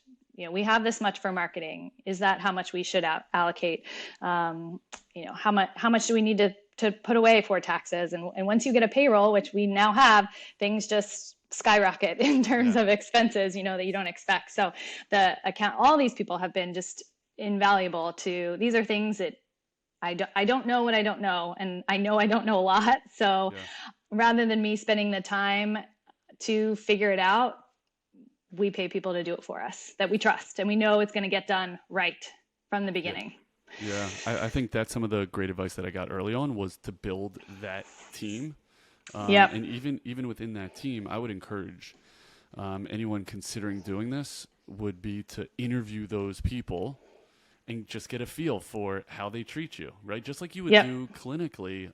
we have this much for marketing. Is that how much we should allocate? How much do we need to put away for taxes? And once you get a payroll, which we now have, things just skyrocket in terms of expenses, that you don't expect. So all these people have been just invaluable to. These are things that I don't know what I don't know, and I know I don't know a lot. So rather than me spending the time to figure it out, we pay people to do it for us that we trust, and we know it's going to get done right from the beginning. Yeah, I think that's some of the great advice that I got early on, was to build that team. And even within that team, I would encourage anyone considering doing this would be to interview those people and just get a feel for how they treat you, right? Just like you would do clinically.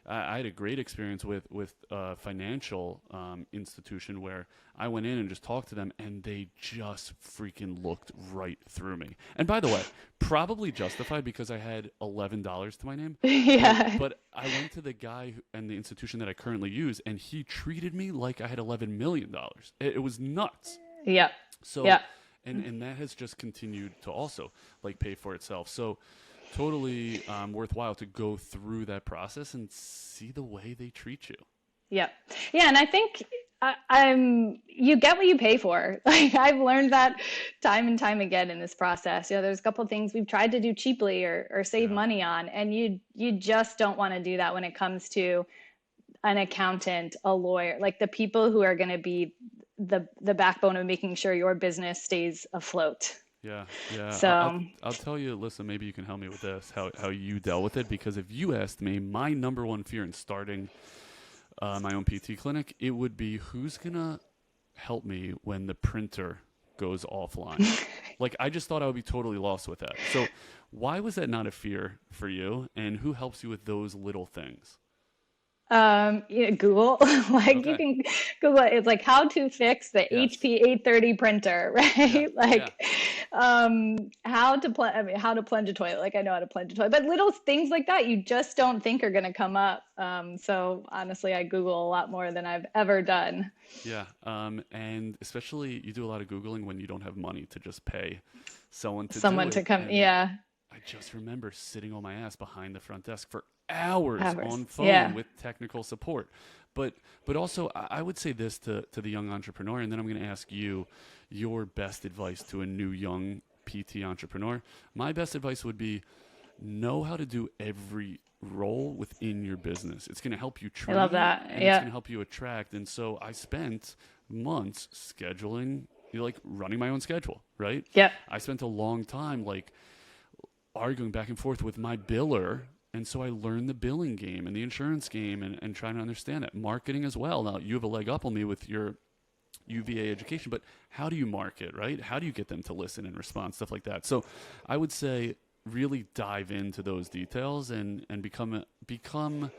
I had a great experience with a financial institution where I went in and just talked to them, and they just freaking looked right through me. And by the way, probably justified because I had $11 to my name. Yeah. But I went to the guy and the institution that I currently use, and he treated me like I had $11 million. It was nuts. Yeah. So, Yeah. and that has just continued to also like pay for itself. So totally worthwhile to go through that process and see the way they treat you. Yeah. Yeah. And I think you get what you pay for. Like I've learned that time and time again in this process. There's a couple of things we've tried to do cheaply or save money on, and you just don't want to do that when it comes to an accountant, a lawyer, like the people who are going to be the backbone of making sure your business stays afloat. Yeah, yeah. So I'll tell you, Lyssa, maybe you can help me with this, how you dealt with it, because if you asked me, my number one fear in starting my own PT clinic, it would be who's going to help me when the printer goes offline. Like, I just thought I would be totally lost with that. So why was that not a fear for you, and who helps you with those little things? Google, like you can Google it. It's like how to fix the HP 830 printer, right? How to plunge a toilet. Like I know how to plunge a toilet, but little things like that you just don't think are going to come up. So honestly, I Google a lot more than I've ever done. Yeah. And especially you do a lot of Googling when you don't have money to just pay someone to come. And yeah. I just remember sitting on my ass behind the front desk for hours on phone with technical support. But also I would say this to the young entrepreneur, and then I'm going to ask you your best advice to a new young PT entrepreneur. My best advice would be know how to do every role within your business. It's going to help you train. I love that. And it's going to help you attract. And so I spent months scheduling, like running my own schedule, right? Yeah. I spent a long time like arguing back and forth with my biller. And so I learned the billing game and the insurance game and trying to understand that. Marketing as well. Now, you have a leg up on me with your UVA education, but how do you market, right? How do you get them to listen and respond, stuff like that? So I would say really dive into those details and become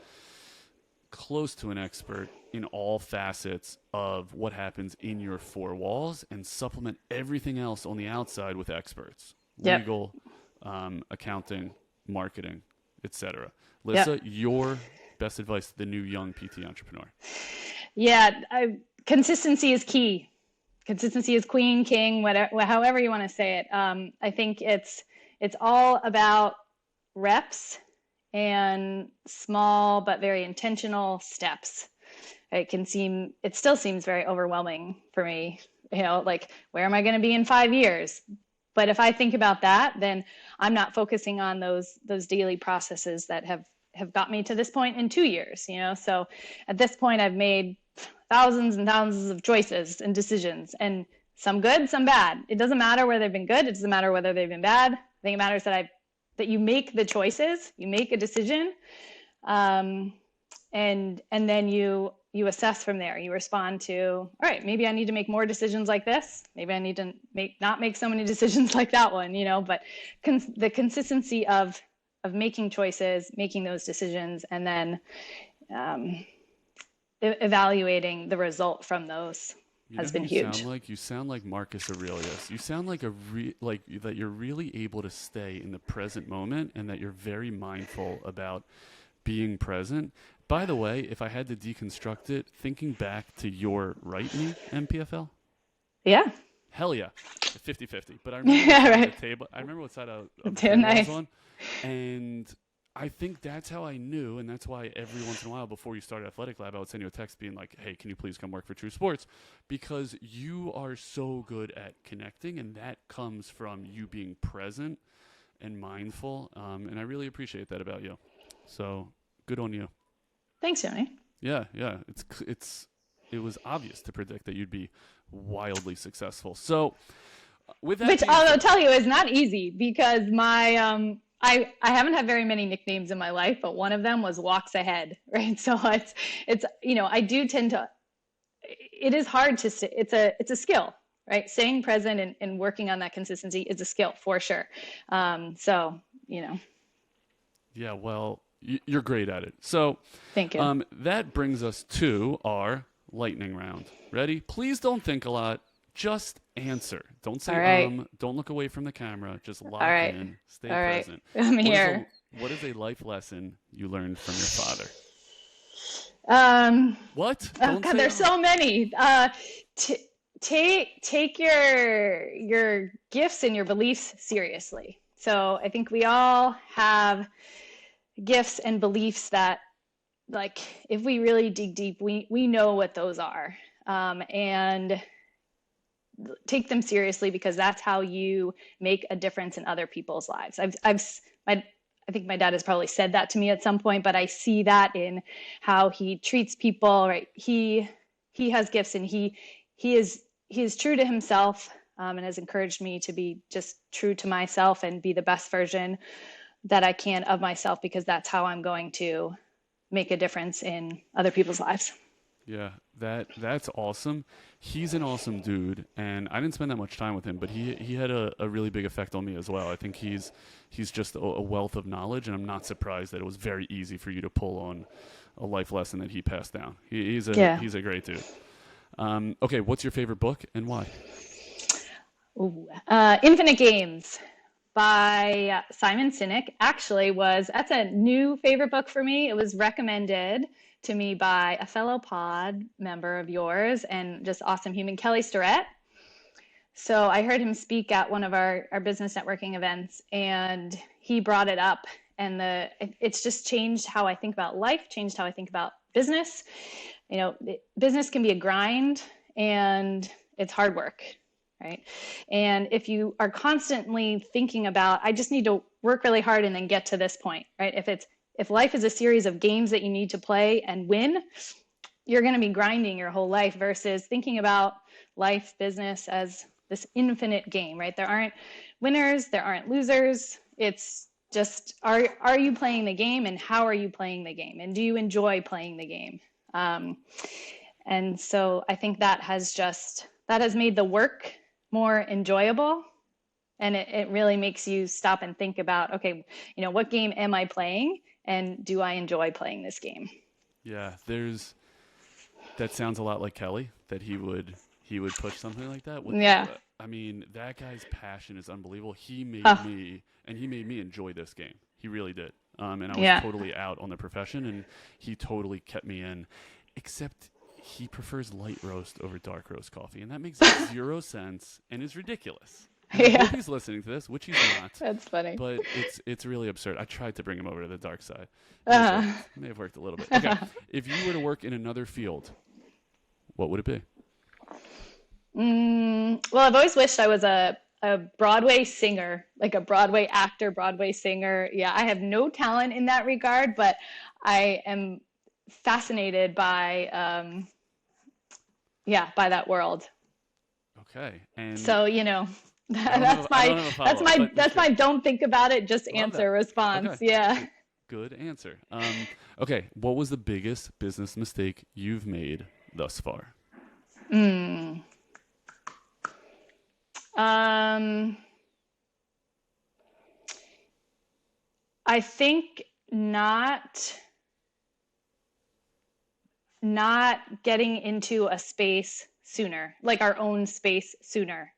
close to an expert in all facets of what happens in your four walls and supplement everything else on the outside with experts. Legal, accounting, marketing, etc. Lyssa, your best advice to the new young PT entrepreneur? Yeah, consistency is key. Consistency is queen, king, whatever, however you want to say it. I think it's all about reps and small but very intentional steps. It still seems very overwhelming for me. Like where am I going to be in 5 years? But if I think about that, then I'm not focusing on those daily processes that have got me to this point in 2 years, So at this point, I've made thousands and thousands of choices and decisions, and some good, some bad. It doesn't matter whether they've been good. It doesn't matter whether they've been bad. I think it matters that you make the choices, you make a decision, and then you assess from there. You respond to, all right, maybe I need to make more decisions like this. Maybe I need to not make so many decisions like that one, but the consistency of making choices, making those decisions, and then evaluating the result from those has been huge. You sound like Marcus Aurelius. You sound like that you're really able to stay in the present moment and that you're very mindful about being present. By the way, if I had to deconstruct it, thinking back to your right knee MPFL? Yeah. Hell yeah. 50-50. But I remember the table. I remember what side of the table I was on. And I think that's how I knew, and that's why every once in a while before you started Athletic Lab, I would send you a text being like, hey, can you please come work for True Sports? Because you are so good at connecting, and that comes from you being present and mindful. And I really appreciate that about you. So good on you. Thanks, Tony. Yeah. It was obvious to predict that you'd be wildly successful. So with that, which I'll tell you is not easy because my I haven't had very many nicknames in my life, but one of them was Walks Ahead, right? So it's I do tend to. It is hard to. It's a skill, right? Staying present and working on that consistency is a skill for sure. Yeah, well, You're great at it. So Thank you. that brings us to our lightning round. Ready? Please don't think a lot. Just answer. Don't say All right. Don't look away from the camera. Just lock All right. in. Stay All right. present. I'm here. What is a life lesson you learned from your father? What? Oh God, there's so many. Take your gifts and your beliefs seriously. So I think we all have gifts and beliefs that, like, if we really dig deep, we know what those are, and take them seriously, because that's how you make a difference in other people's lives. I think my dad has probably said that to me at some point, but I see that in how he treats people, right? He has gifts, and he is true to himself, and has encouraged me to be just true to myself and be the best version that I can of myself, because that's how I'm going to make a difference in other people's lives. Yeah, that's awesome. He's an awesome dude, and I didn't spend that much time with him, but he had a really big effect on me as well. I think he's just a wealth of knowledge, and I'm not surprised that it was very easy for you to pull on a life lesson that he passed down. He's a great dude. Okay, what's your favorite book and why? Ooh, Infinite Games by Simon Sinek that's a new favorite book for me. It was recommended to me by a fellow pod member of yours and just awesome human, Kelly Starrett. So I heard him speak at one of our business networking events, and he brought it up, and it's just changed how I think about life, changed how I think about business. Business can be a grind, and it's hard work, right? And if you are constantly thinking about, I just need to work really hard and then get to this point, right? If life is a series of games that you need to play and win, you're going to be grinding your whole life, versus thinking about life, business as this infinite game, right? There aren't winners, there aren't losers. It's just, are you playing the game, and how are you playing the game? And do you enjoy playing the game? And so I think that has made the work more enjoyable. And it really makes you stop and think about, okay, what game am I playing? And do I enjoy playing this game? Yeah, that sounds a lot like Kelly, that he would push something like that. I mean, that guy's passion is unbelievable. He made me enjoy this game. He really did. And I was totally out on the profession, and he totally kept me in, except he prefers light roast over dark roast coffee, and that makes zero sense and is ridiculous. I hope he's listening to this, which he's not. That's funny. But it's really absurd. I tried to bring him over to the dark side. It may have worked a little bit. Okay. If you were to work in another field, what would it be? Well, I've always wished I was a Broadway singer, like a Broadway actor, Broadway singer. Yeah, I have no talent in that regard, but I am fascinated by that world. Okay. And so, that's my don't think about it, just answer response. Okay. Yeah. Good answer. Okay. What was the biggest business mistake you've made thus far? I think not getting into a space sooner, like our own space sooner.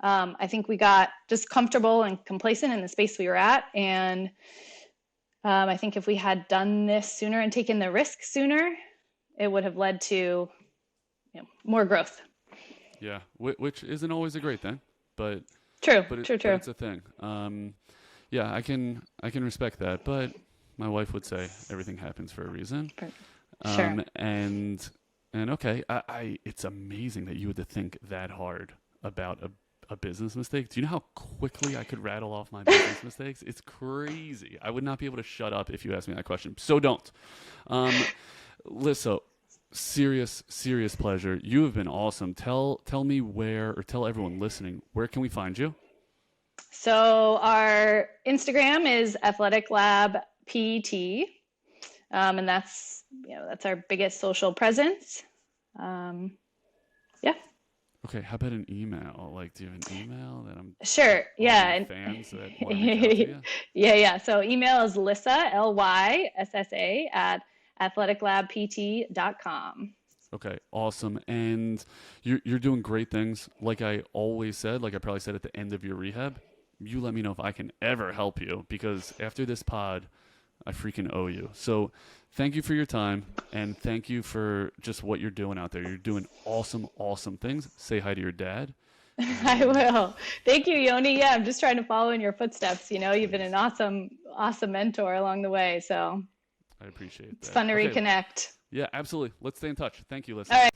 I think we got just comfortable and complacent in the space we were at. And I think if we had done this sooner and taken the risk sooner, it would have led to more growth. Yeah, which isn't always a great thing, but true. But it's a thing. Yeah, I can respect that, but my wife would say everything happens for a reason. Sure. And okay, it's amazing that you had to think that hard about a business mistake. Do you know how quickly I could rattle off my business mistakes? It's crazy. I would not be able to shut up if you asked me that question. So don't. Lyssa, serious pleasure. You have been awesome. Tell me where, or tell everyone listening, where can we find you? So our Instagram is Athletic Lab PT, and that's our biggest social presence. Yeah. Okay, how about an email? Like, do you have an email that I'm Sure. all Yeah. my fans that want to reach out to you? Yeah. So email is Lyssa, Lyssa, at athleticlabpt.com. Okay, awesome. And you're doing great things. Like I always said, like I probably said at the end of your rehab, you let me know if I can ever help you, because after this pod, I freaking owe you. So thank you for your time, and thank you for just what you're doing out there. You're doing awesome, awesome things. Say hi to your dad. I will. Thank you, Yoni. Yeah, I'm just trying to follow in your footsteps. You've been an awesome mentor along the way. So I appreciate that. it's fun to Okay. reconnect. Yeah, absolutely. Let's stay in touch. Thank you, Lyssa. All right.